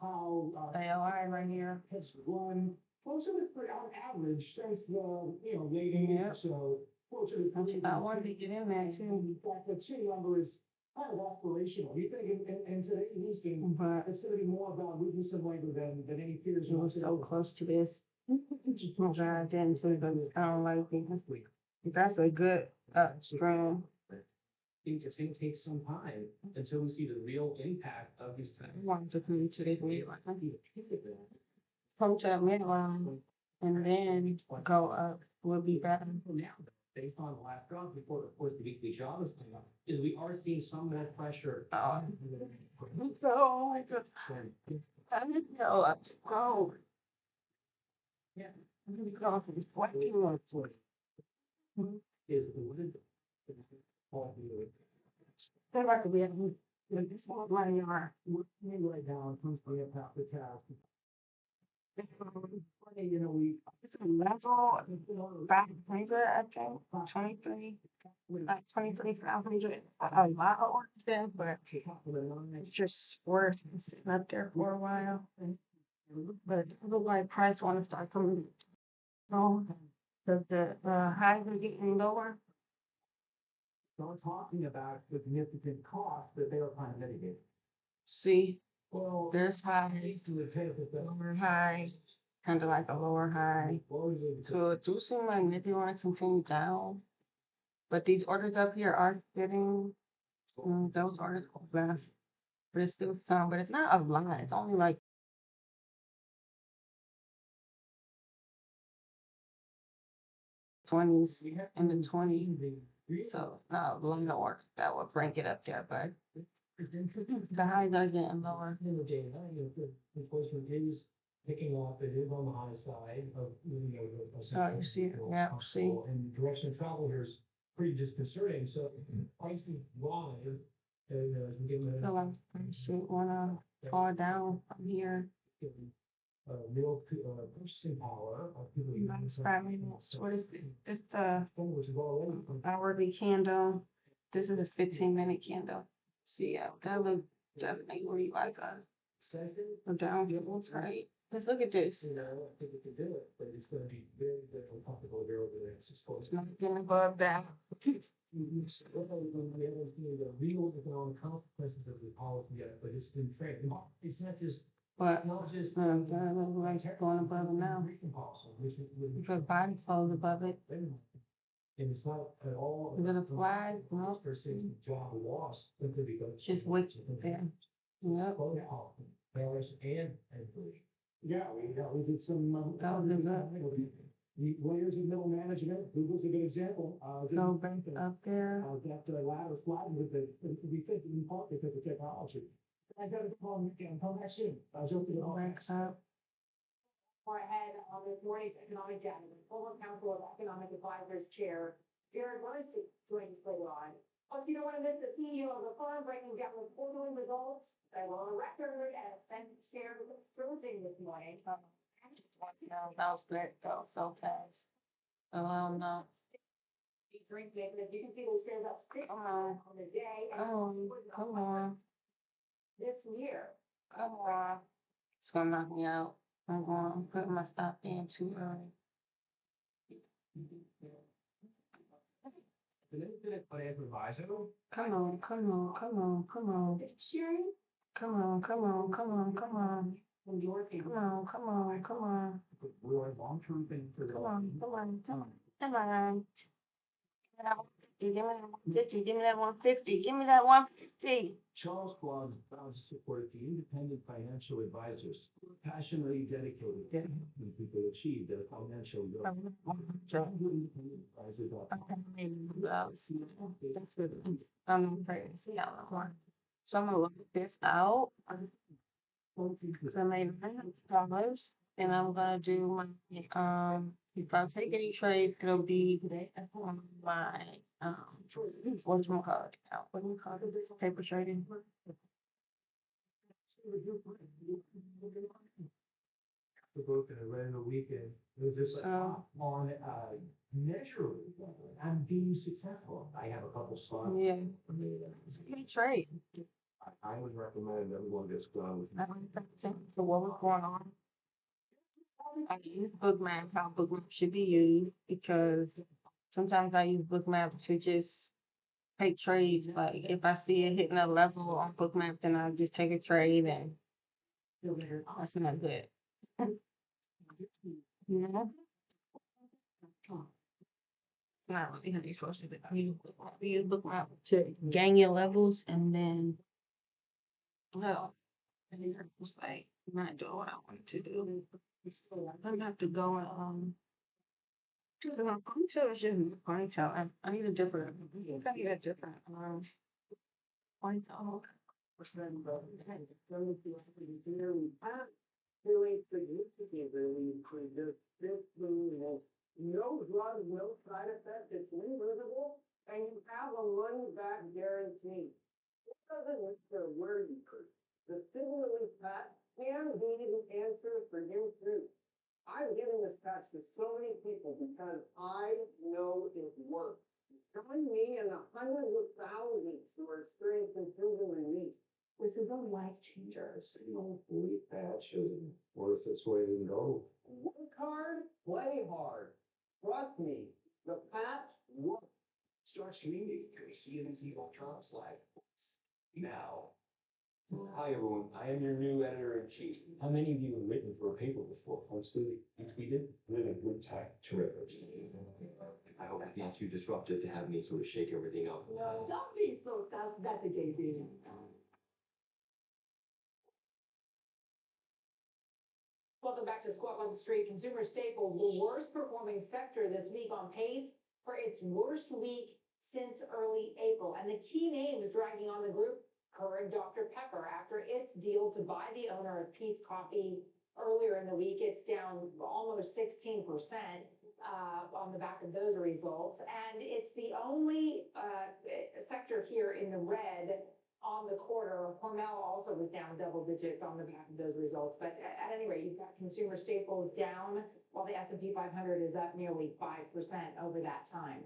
how, They all right right here. has run closer to three on average since the, late eighties, Yep. so closer to three. I wanted to get in there too. In fact, the two number is kind of aspirational. You think in today's Houston, But it's gonna be more about moving some labor than any fears. it was so close to this. Oh God, I didn't too, because I don't like it. That's a good upstream. It's going to take some time until we see the real impact of these I tax. wanted to come to this midline. Come to the midline and then go up will be better. Now, based on the last job report, of course, the weekly job is coming up, is we are seeing some more pressure. Oh my God. I didn't know up to go. Yeah. I'm gonna go for this 21 for Is what is Then I could be able to this one my yard. Right now, it comes to the impact of tax. It's a level back paper, I think, 23, like 23,500. A lot of orders there, but it's just worth sitting up there for a while. But it look like price want to start coming down. The highs are getting lower. They're talking about significant costs that they are trying to mitigate. See, Well, there's highs, to the table that lower high, kind of like a lower high. So it do seem like maybe you want to continue down. But these orders up here are fitting. Those orders go back. But it's still some, but it's not a lot. It's only like 20s and the 20s. So it's not a lot of orders that would bring it up there, but the highs are getting lower. in the data, inflation is picking up, it is on the high side of, So you see, yeah, see. And direction of travel here is pretty disconcerting, so prices rise. And, as we get into. So I should wanna fall down from here. Real, purchasing power of people. Last 5 minutes. What is it? It's the Which is already. hourly candle. This is a 15-minute candle. See, yeah, that look definitely like a downhill trade. Let's look at this. I think we can do it, but it's gonna be very, very uncomfortable here over the next 6 months. It's not getting above that. The real economic consequences of the policy yet, but it's been framed. It's not just. But Not just. that look like it's going above it now. You put body clothes above it. And it's not at all. Is it a flag? No. Per se, job loss, simply because. It's just wicked there. Yep. Paris and inflation. Yeah, we did some. That was good. The layers of middle management, Google's a good example. Go back up there. That ladder flattened with we think in part because of technology. I got to call him again, come back soon. I was open to all Back up. Far ahead on this morning's economic data, the former Council of Economic Advisors Chair, Jared Rose joins us later on. Oh, so you don't want to miss the CEO of the firm breaking down the quarterly results that were on record as Senate Chair Sterling this morning. No, that was good. That was so fast. Oh, I don't know. Drink makers, you can see those shares up 6% Come on. on the day. Come on. This year. Come on. It's gonna knock me out. I'm putting my stop in too early. An independent financial advisor. Come on, come on, come on, come on. Sharing? Come on, come on, come on, come on. Come on, come on, come on. Really long-term thing for the. Come on, come on, come on, come on. Give me that 150, give me that 150, give me that 150. Charles Schwab is proud to support the independent financial advisors who are passionately dedicated to helping people achieve their financial goals. That's good. I'm afraid to see out more. So I'm gonna look this out. So I made $900 and I'm gonna do my if I take any trade, it'll be on my what do you call it? What do you call it? Paper trading. The book and I read in a weekend. It was just like, So, on a measurable level, I'm being successful. I have a couple spots. yeah, it's a good trade. I would recommend everyone gets going with. I don't think so what was going on. I use Bookmap, how Bookmap should be used, because sometimes I use Bookmap to just take trades. Like if I see it hitting a level on Bookmap, then I just take a trade, and that's not good. You know? Not really how you're supposed to do. You use Bookmap to gain your levels, and then, well, and then you're just like not doing what I wanted to do. I'm gonna have to go and cause my ponytail is just my ponytail. I need a different. I think I need a different ponytail. Really significant really this no drug, no side effect, it's reversible, and you have a money back guarantee. It doesn't matter where you put it. The stimulus patch can be the answer for you too. I'm giving this patch to so many people because I know it works. Join me and the hundreds of thousands who are experiencing proven relief. This is a life changer. Single free patch is worth its weight in gold. Work hard, play hard. Trust me, the patch works. Starts community, can we see it in the electronics live? Now. Hi everyone, I am your new editor-in-chief. How many of you have written for a paper before? Honestly, you tweeted? Living good time, terrific. I hope it's not too disruptive to have me sort of shake everything up. No, don't be so self-deprecating. Welcome back to Squawk on the Street. Consumer staple, the worst performing sector this week, on pace for its worst week since early April. And the key names dragging on the group: Keurig Dr. Pepper, after its deal to buy the owner of Peet's Coffee earlier in the week, it's down almost 16% on the back of those results. And it's the only sector here in the red on the quarter. Hormel also was down double digits on the back of those results. But at any rate, you've got consumer staples down, while the S&P 500 is up nearly 5% over that time.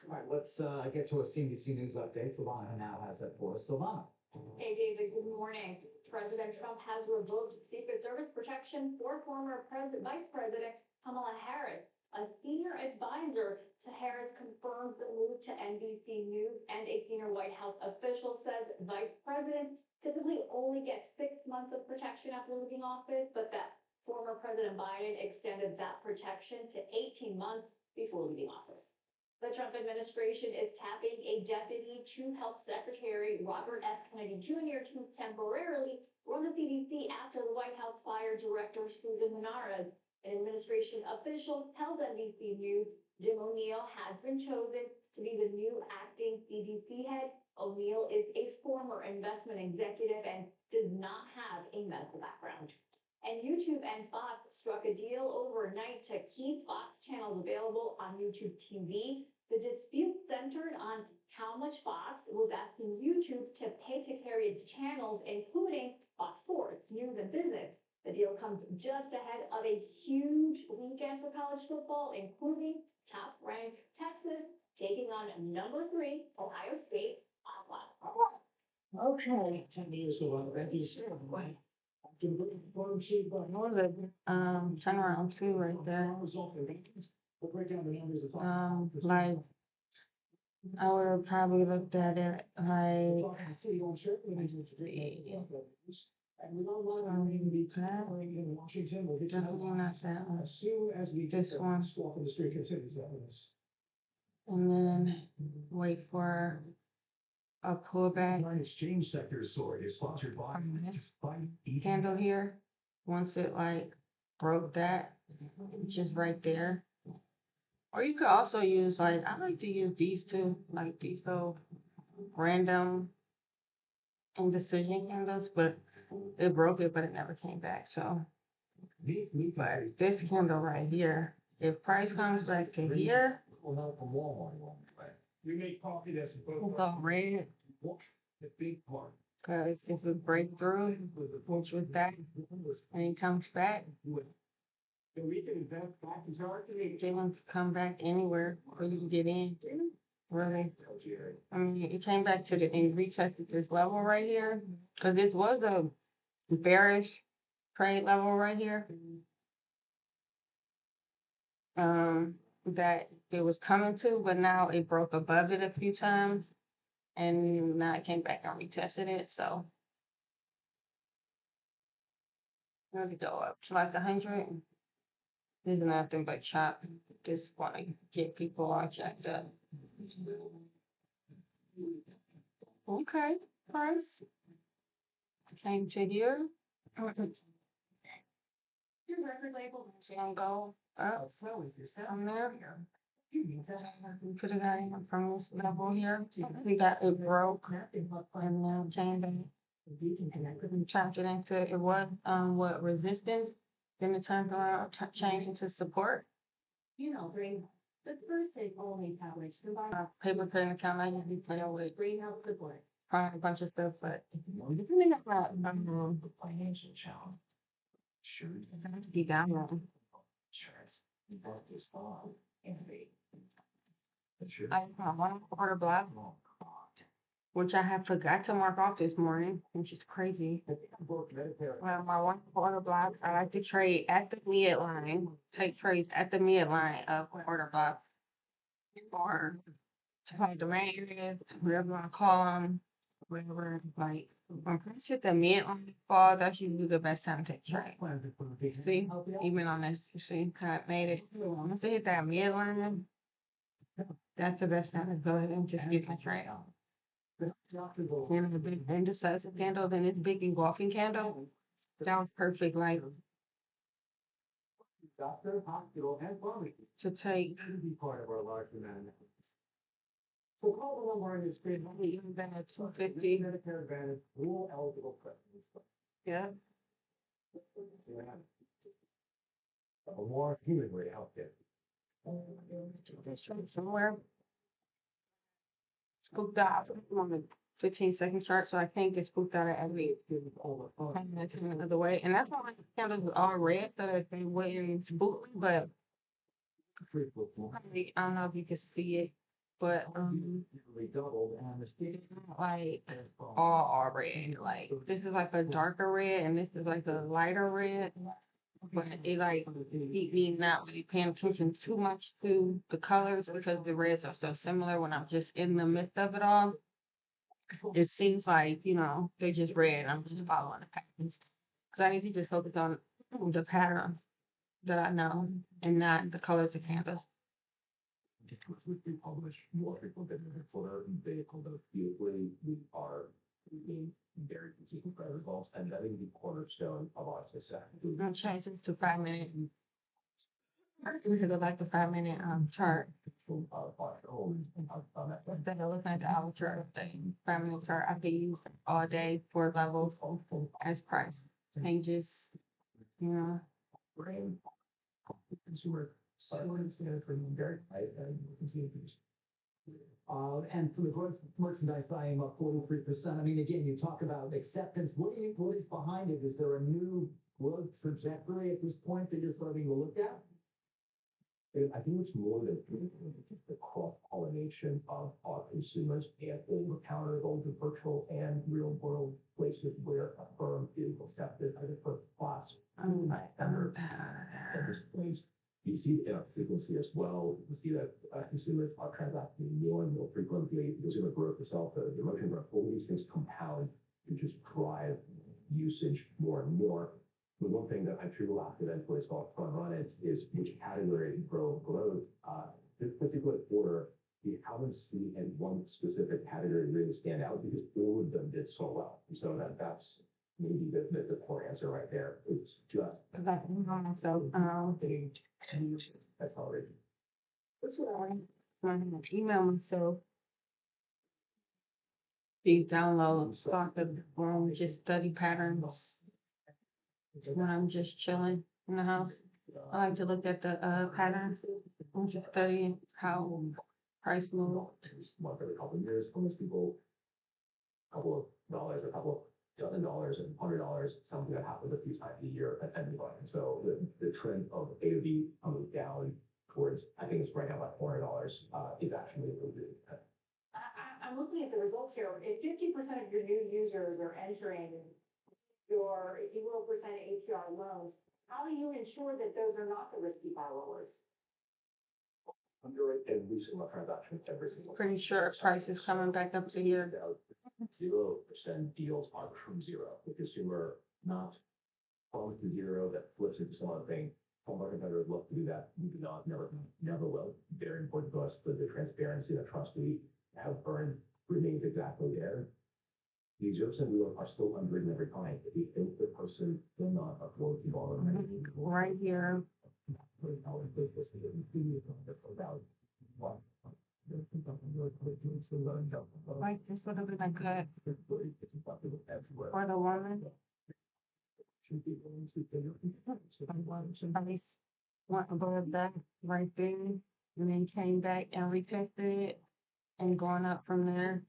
All right, let's get to a CNBC News update. Silvana now has that for us. Silvana. Hey, David, good morning. President Trump has revoked Secret Service protection for former Vice President Kamala Harris. A senior advisor to Harris confirmed the move to NBC News, and a senior White House official says Vice Presidents typically only get 6 months of protection after leaving office, but that former President Biden extended that protection to 18 months before leaving office. The Trump administration is tapping a deputy to Health Secretary Robert F. Kennedy Jr. to temporarily run the CDC after the White House fired Director Susan Menarez. An administration official tells NBC News Jim O'Neill has been chosen to be the new acting CDC head. O'Neill is a former investment executive and does not have a medical background. And YouTube and Fox struck a deal overnight to keep Fox channels available on YouTube TV. The dispute centered on how much Fox was asking YouTube to pay to carry its channels, including Fox Sports, News, and Business. The deal comes just ahead of a huge weekend for college football, including top-ranked Texas taking on number 3 Ohio State on Black. Okay. 10 years ago, that you said, Wait. I can bring the phone sheet, but. Turnaround too right there. We'll break down the numbers and talk. Like I would have probably looked at it like And we don't want to be covering in Washington. We'll get you definitely not that one. as soon as we This get one. Squawk on the Street continues that with us. And then wait for a pullback Foreign exchange sector soared is sponsored by from this ET. candle here. Once it like broke that, which is right there. Or you could also use like, I like to use these two, like these little random indecision candles, but it broke it, but it never came back. So, but this candle right here, if price comes back to here, We make coffee that's both. we'll go red. The big part. Cause if it break through, which was that, and it comes back, And we can invest back in charge of they won't come back anywhere for you to get in. Really. I mean, it came back to the and retested this level right here. Cause this was a bearish trade level right here. That it was coming to, but now it broke above it a few times. And now it came back and retested it, so. Let me go up to like 100. There's nothing but chop. Just want to get people all jacked up. Okay, price. Came to here. Your record label. It's gonna go up So is your sound. from there. You need to. We could have got in from this level here. We got it broke and then came back. You can connect with We chopped it into it was what resistance. Then it turned around, changed into support. bring the first thing only tablet combine Paper cutting account I usually playing with greenhouse clipboard. probably a bunch of stuff, but this is not Financial challenge. Sure. be down on. Insurance. Investors bond. Innovate. Sure. I have one quarter block, which I have forgot to mark off this morning, which is crazy. Well, my 1/4 blocks, I like to trade at the midline, take trades at the midline of quarter block. Or to find demand areas, whatever you want to call them, whatever, like, when price hit the midline fall, that's usually the best time to take trade. See, even on this, you see, how it made it. Once they hit that midline, that's the best time to go ahead and just get my trade on. And the big indecisive candle, then this big engulfing candle, that was perfect, like, Doctor, hospital, and pharmacy. to take. To be part of our large amount. So call the number in the state. Even been at 250. Medicare Advantage, dual eligible preference. Yeah. A more human way out there. This trade somewhere. Spooked out. I'm on the 15-second chart, so I can't get spooked out of every other way. And that's why my candles are all red so that they wouldn't spook me, but I don't know if you can see it, but Doubled and the like all red. Like this is like a darker red and this is like a lighter red. But it like keep me not really paying attention too much to the colors because the reds are so similar when I'm just in the midst of it all. It seems like, they're just red. I'm just following the patterns. Because I need to just focus on the pattern that I know and not the colors of candles. We publish more people than for vehicle that we are very consistent results, and that is the cornerstone of our success. I'm gonna change this to 5 minute. We could go like the 5 minute chart. Instead of looking at the hour chart, the 5 minute chart, I could use all day for levels as price changes. Brain consumer for very high and continue to use. And for the gross merchandise volume up 43%. I mean, again, you talk about acceptance. What is behind it? Is there a new growth trajectory at this point that you're starting to look at? I think it's more than the cross-pollination of our consumers and over-counter, both the virtual and real-world places where a firm is accepted as a first class. At this place, you see it in our frequency as well. You see that consumers are transacting more and more frequently. Consumer growth itself, the emotion growth, all these things compound to just drive usage more and more. The one thing that I truly laughed at for is called front run is which category growth. This particular quarter, we haven't seen any one specific category really stand out because all of them did so well. And so that's maybe the core answer right there. It's just That's myself. that's already. That's what I want to email myself. These downloads so I could just study patterns when I'm just chilling in the house. I like to look at the patterns and just study how price moves. Once every couple of years, most people, couple of dollars, a couple dozen dollars, and $100, something that happens a few times a year at any point. So the trend of AOV coming down towards, I think it's right now about $400, is actually a really good. I'm looking at the results here. If 50% of your new users are entering your 0% APR loans, how do you ensure that those are not the risky borrowers? Underwrite every single transaction, every single. Pretty sure price is coming back up to here. 0% deals are from zero. The consumer not promised to zero that flips into some other thing. Some of our competitors love to do that. We do not, never will. Very important to us, but the transparency and the trust we have earned remains exactly there. The 0% deals are still underwritten every time. If we think the person will not afford to borrow money. Right here. Like this would have been a good for the woman. At least went above that right there, and then came back and retested it and going up from there.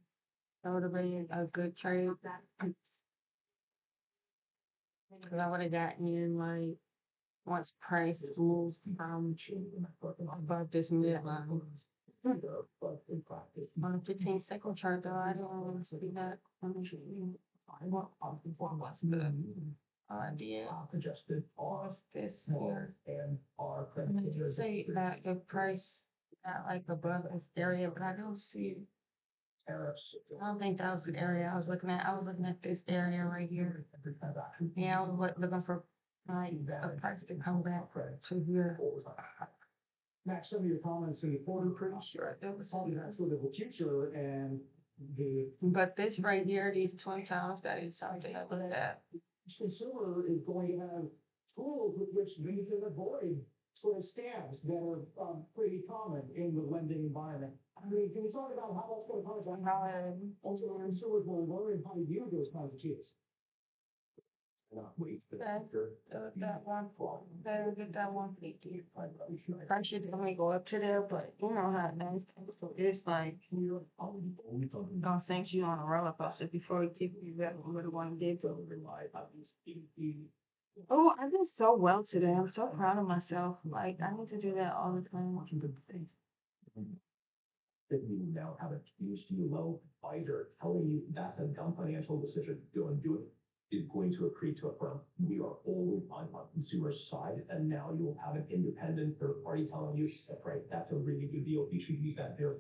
That would have been a good trade. Cause I would have gotten in like once price moves from above this midline. On a 15-second chart though, I don't want to see that. What's the idea? Adjusted What's this here? and our And it just say that the price not like above this area, but I don't see. tariffs. I don't think that was the area I was looking at. I was looking at this area right here. Yeah, I was looking for like a price to come back to here. Max, some of your comments in the quarter, Pretty sure that was. something that's sort of the future and the But this right here, these twin towers, that is something I looked at. consumer is going to have tools with which they can avoid sort of scams that are pretty common in the lending environment. I mean, can you talk about how that's going to come about? How Also, consumers will learn how to use those kinds of tools. Not wait for the Okay. future. that one, better get that 150. Price should definitely go up to there, but you know how it is. It's like gonna sink you on a roller coaster before it gives you that what it want to give you. Oh, I did so well today. I'm so proud of myself. Like I need to do that all the time. That you now have a low advisor telling you that's a dumb financial decision, don't do it, is going to accrete to a firm. We are always on our consumer side, and now you will have an independent third party telling you, right, that's a really good deal. You should use that 0%.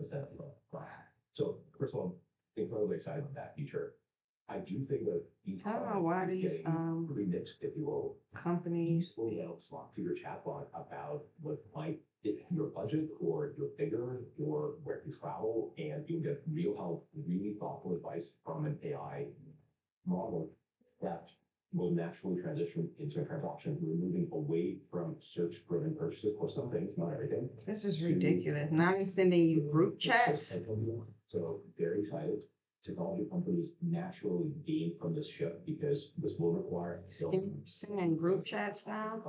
So first of all, I'm incredibly excited about that feature. I do think that I don't know why these remixed, if you will, companies will swap to your chatbot about what might fit your budget or your figure or where to travel, and you get real help, really thoughtful advice from an AI model that will naturally transition into a transaction. We're moving away from search-driven purchases for some things, not everything. This is ridiculous. Now I'm sending you group chats. So very excited. Technology companies naturally gain from this shift because this will require Sending group chats now.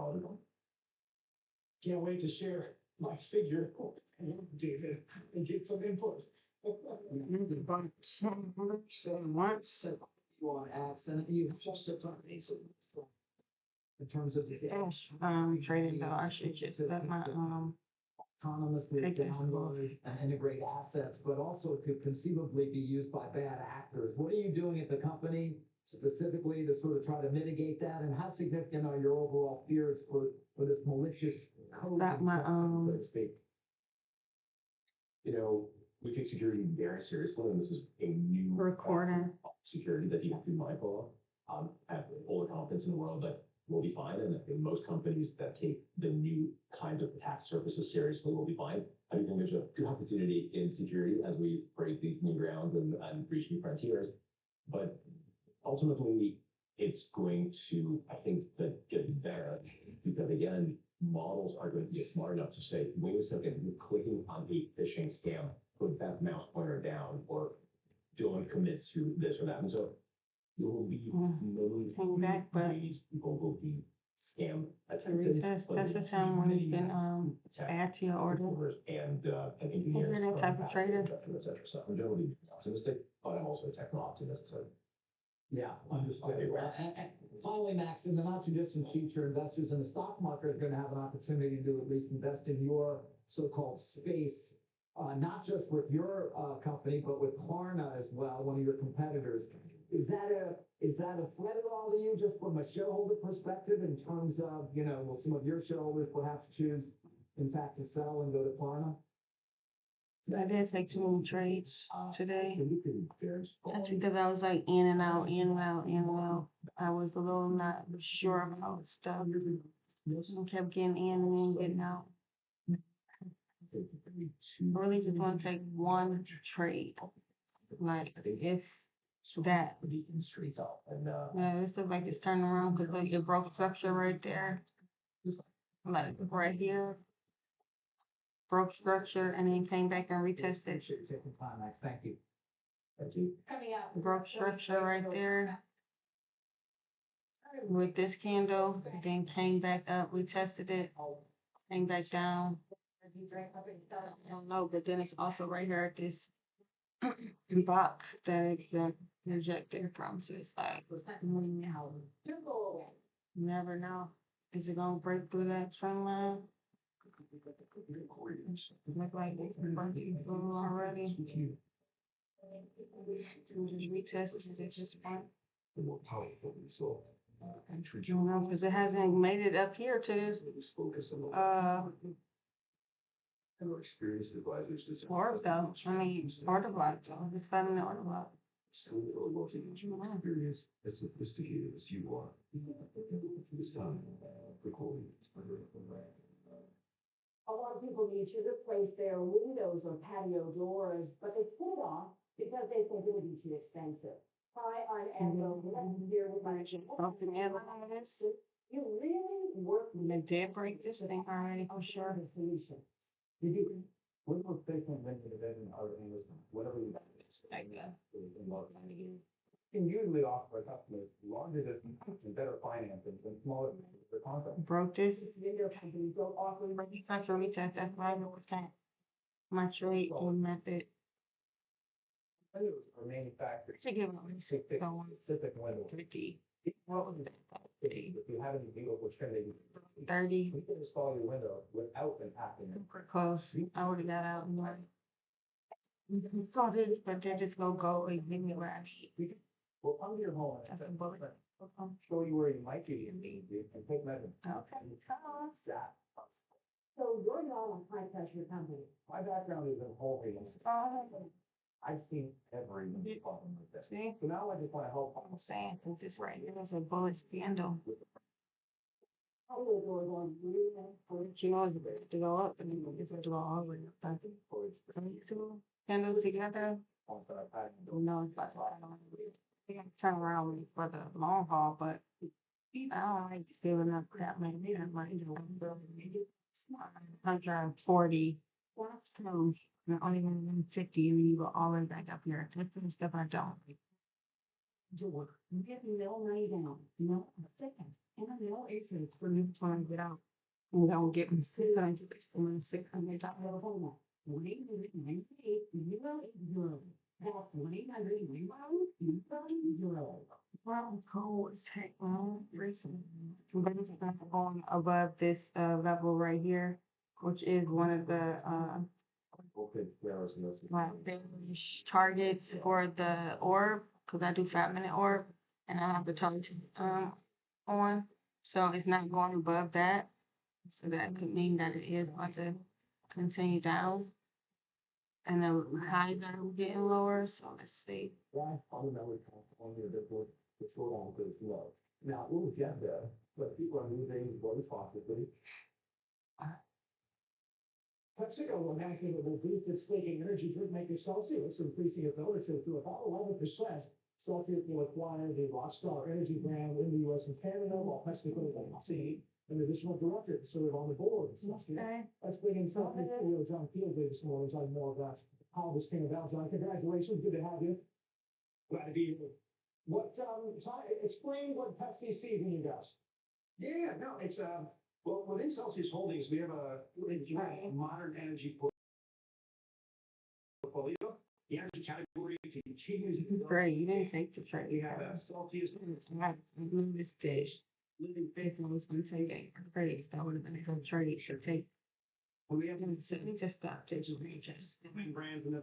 Can't wait to share my figure, David, and get some input. Once. You want to add, Senate, you just in terms of the Trading though, I should just let my autonomously take this download and integrate assets, but also could conceivably be used by bad actors. What are you doing at the company specifically to sort of try to mitigate that? And how significant are your overall fears for this malicious code? That my so to speak. You know, we take security very seriously, and this is a new recording security that you have to be mindful of. I have all the confidence in the world that we'll be fine, and I think most companies that take the new kinds of attack surfaces seriously will be fine. I think there's a good opportunity in security as we break these new grounds and reach new frontiers. But ultimately, it's going to, I think, get better because again, models are going to get smart enough to say, wait a second, you're clicking on a phishing scam, put that mouse pointer down, or don't commit to this or that. And so there will be ways people will be scam attempted. That's the time when you can add to your order. And If you're that type of trader. Et cetera. So I'm generally optimistic, but I'm also a techno optimist. So Yeah, understood. And finally, Max, in the not too distant future, investors in the stock market are gonna have an opportunity to at least invest in your so-called space, not just with your, company, but with Klarna as well, one of your competitors. Is that a threat at all to you, just from a shareholder perspective, in terms of, will some of your shareholders perhaps choose, in fact, to sell and go to Klarna? I did take 2 trades today. That's because I was like in and out, in and out, in and out. I was a little not sure about stuff. I kept getting in and then getting out. I really just want to take 1 trade. Like, if that. Yeah, this looks like it's turning around because like it broke structure right there. Like right here. Broke structure and then came back and retested. Appreciate you taking time, Max. Thank you. Coming out. Broke structure right there with this candle, then came back up, retested it, came back down. I don't know, but then it's also right here at this block that rejected from. So it's like, you never know. Is it gonna break through that trend line? Look like it's breaking through already. We just retested it at this point. The more powerful result. You know, because it hasn't made it up here to this More experienced advisors. orb though. I mean, order block though. It's feminine order block. Still really most experience as sophisticated as you are. This time, recording. A lot of people need to replace their windows or patio doors, but they put it off because they think it would be too expensive. Hi, I'm Angela. Here with my Something in on this. You really work with They did break this thing already for sure. the solutions. Did you, what was basically when the division of English, whatever you. Like that. Can usually offer customers larger distances and better financing than smaller the concept. Broke this. Video companies don't offer Manufacturer retest. That's 5%. My trade method. Windows are manufactured. To give at least going Specific windows. 50. What was that? 50. If you have any beautiful trim, 30. you can install your window without impacting it. Super close. I already got out and like. Saw this, but then just go and give me where I need. We'll come to your home and That's a bullet. show you where you might be and take measurements. Okay, come on. So you're not a high pressure company. My background is in whole things. Oh, I've seen every problem with this. see, So now I just want to help. I'm saying, since this right here is a bullet scandal. Patio doors on You know, it's better to go up and then it's better to go all the way up. Like, two candles together. No, it's like, I don't know. You gotta turn around for the long haul, but I don't like giving up that many, that much. 140. That's true. And only 150 when you go all the way back up here. That's the stuff I don't. door. You get no money down, no second, and no issues For me to try to get out. And don't get me $600. $600. home. 1-800-98-080. That's 1-800-910. Well, cold as heck, well, recently. But it's not going above this level right here, which is one of the my bearish targets for the orb, because I do 5-minute orb and I have the targets on. So it's not going above that. So that could mean that it is going to continue down. And the highs are getting lower, so let's see. Fundamentally, the short is low. Now, we'll get there, but people are moving very cautiously. PepsiCo announcing it will boost its staking energy drink maker Celsius, increasing its ownership to about 11%. Celsius will acquire the Rockstar Energy brand in the U.S. and Canada, while PepsiCo will see an additional director to serve on the board. Okay. Let's bring in Celsius CEO John Fieldley this morning, talking more about how this came about. John, congratulations, good to have you. Glad to be here. Explain what Pepsi sees in you guys. Yeah, no, it's well, within Celsius Holdings, we have a modern energy portfolio. The energy category continues. Great, you didn't take the trade. We have a saltiest I noticed that if I was gonna take that trades, that would have been a good trade to take. we have So we just stopped taking ranges. brands in the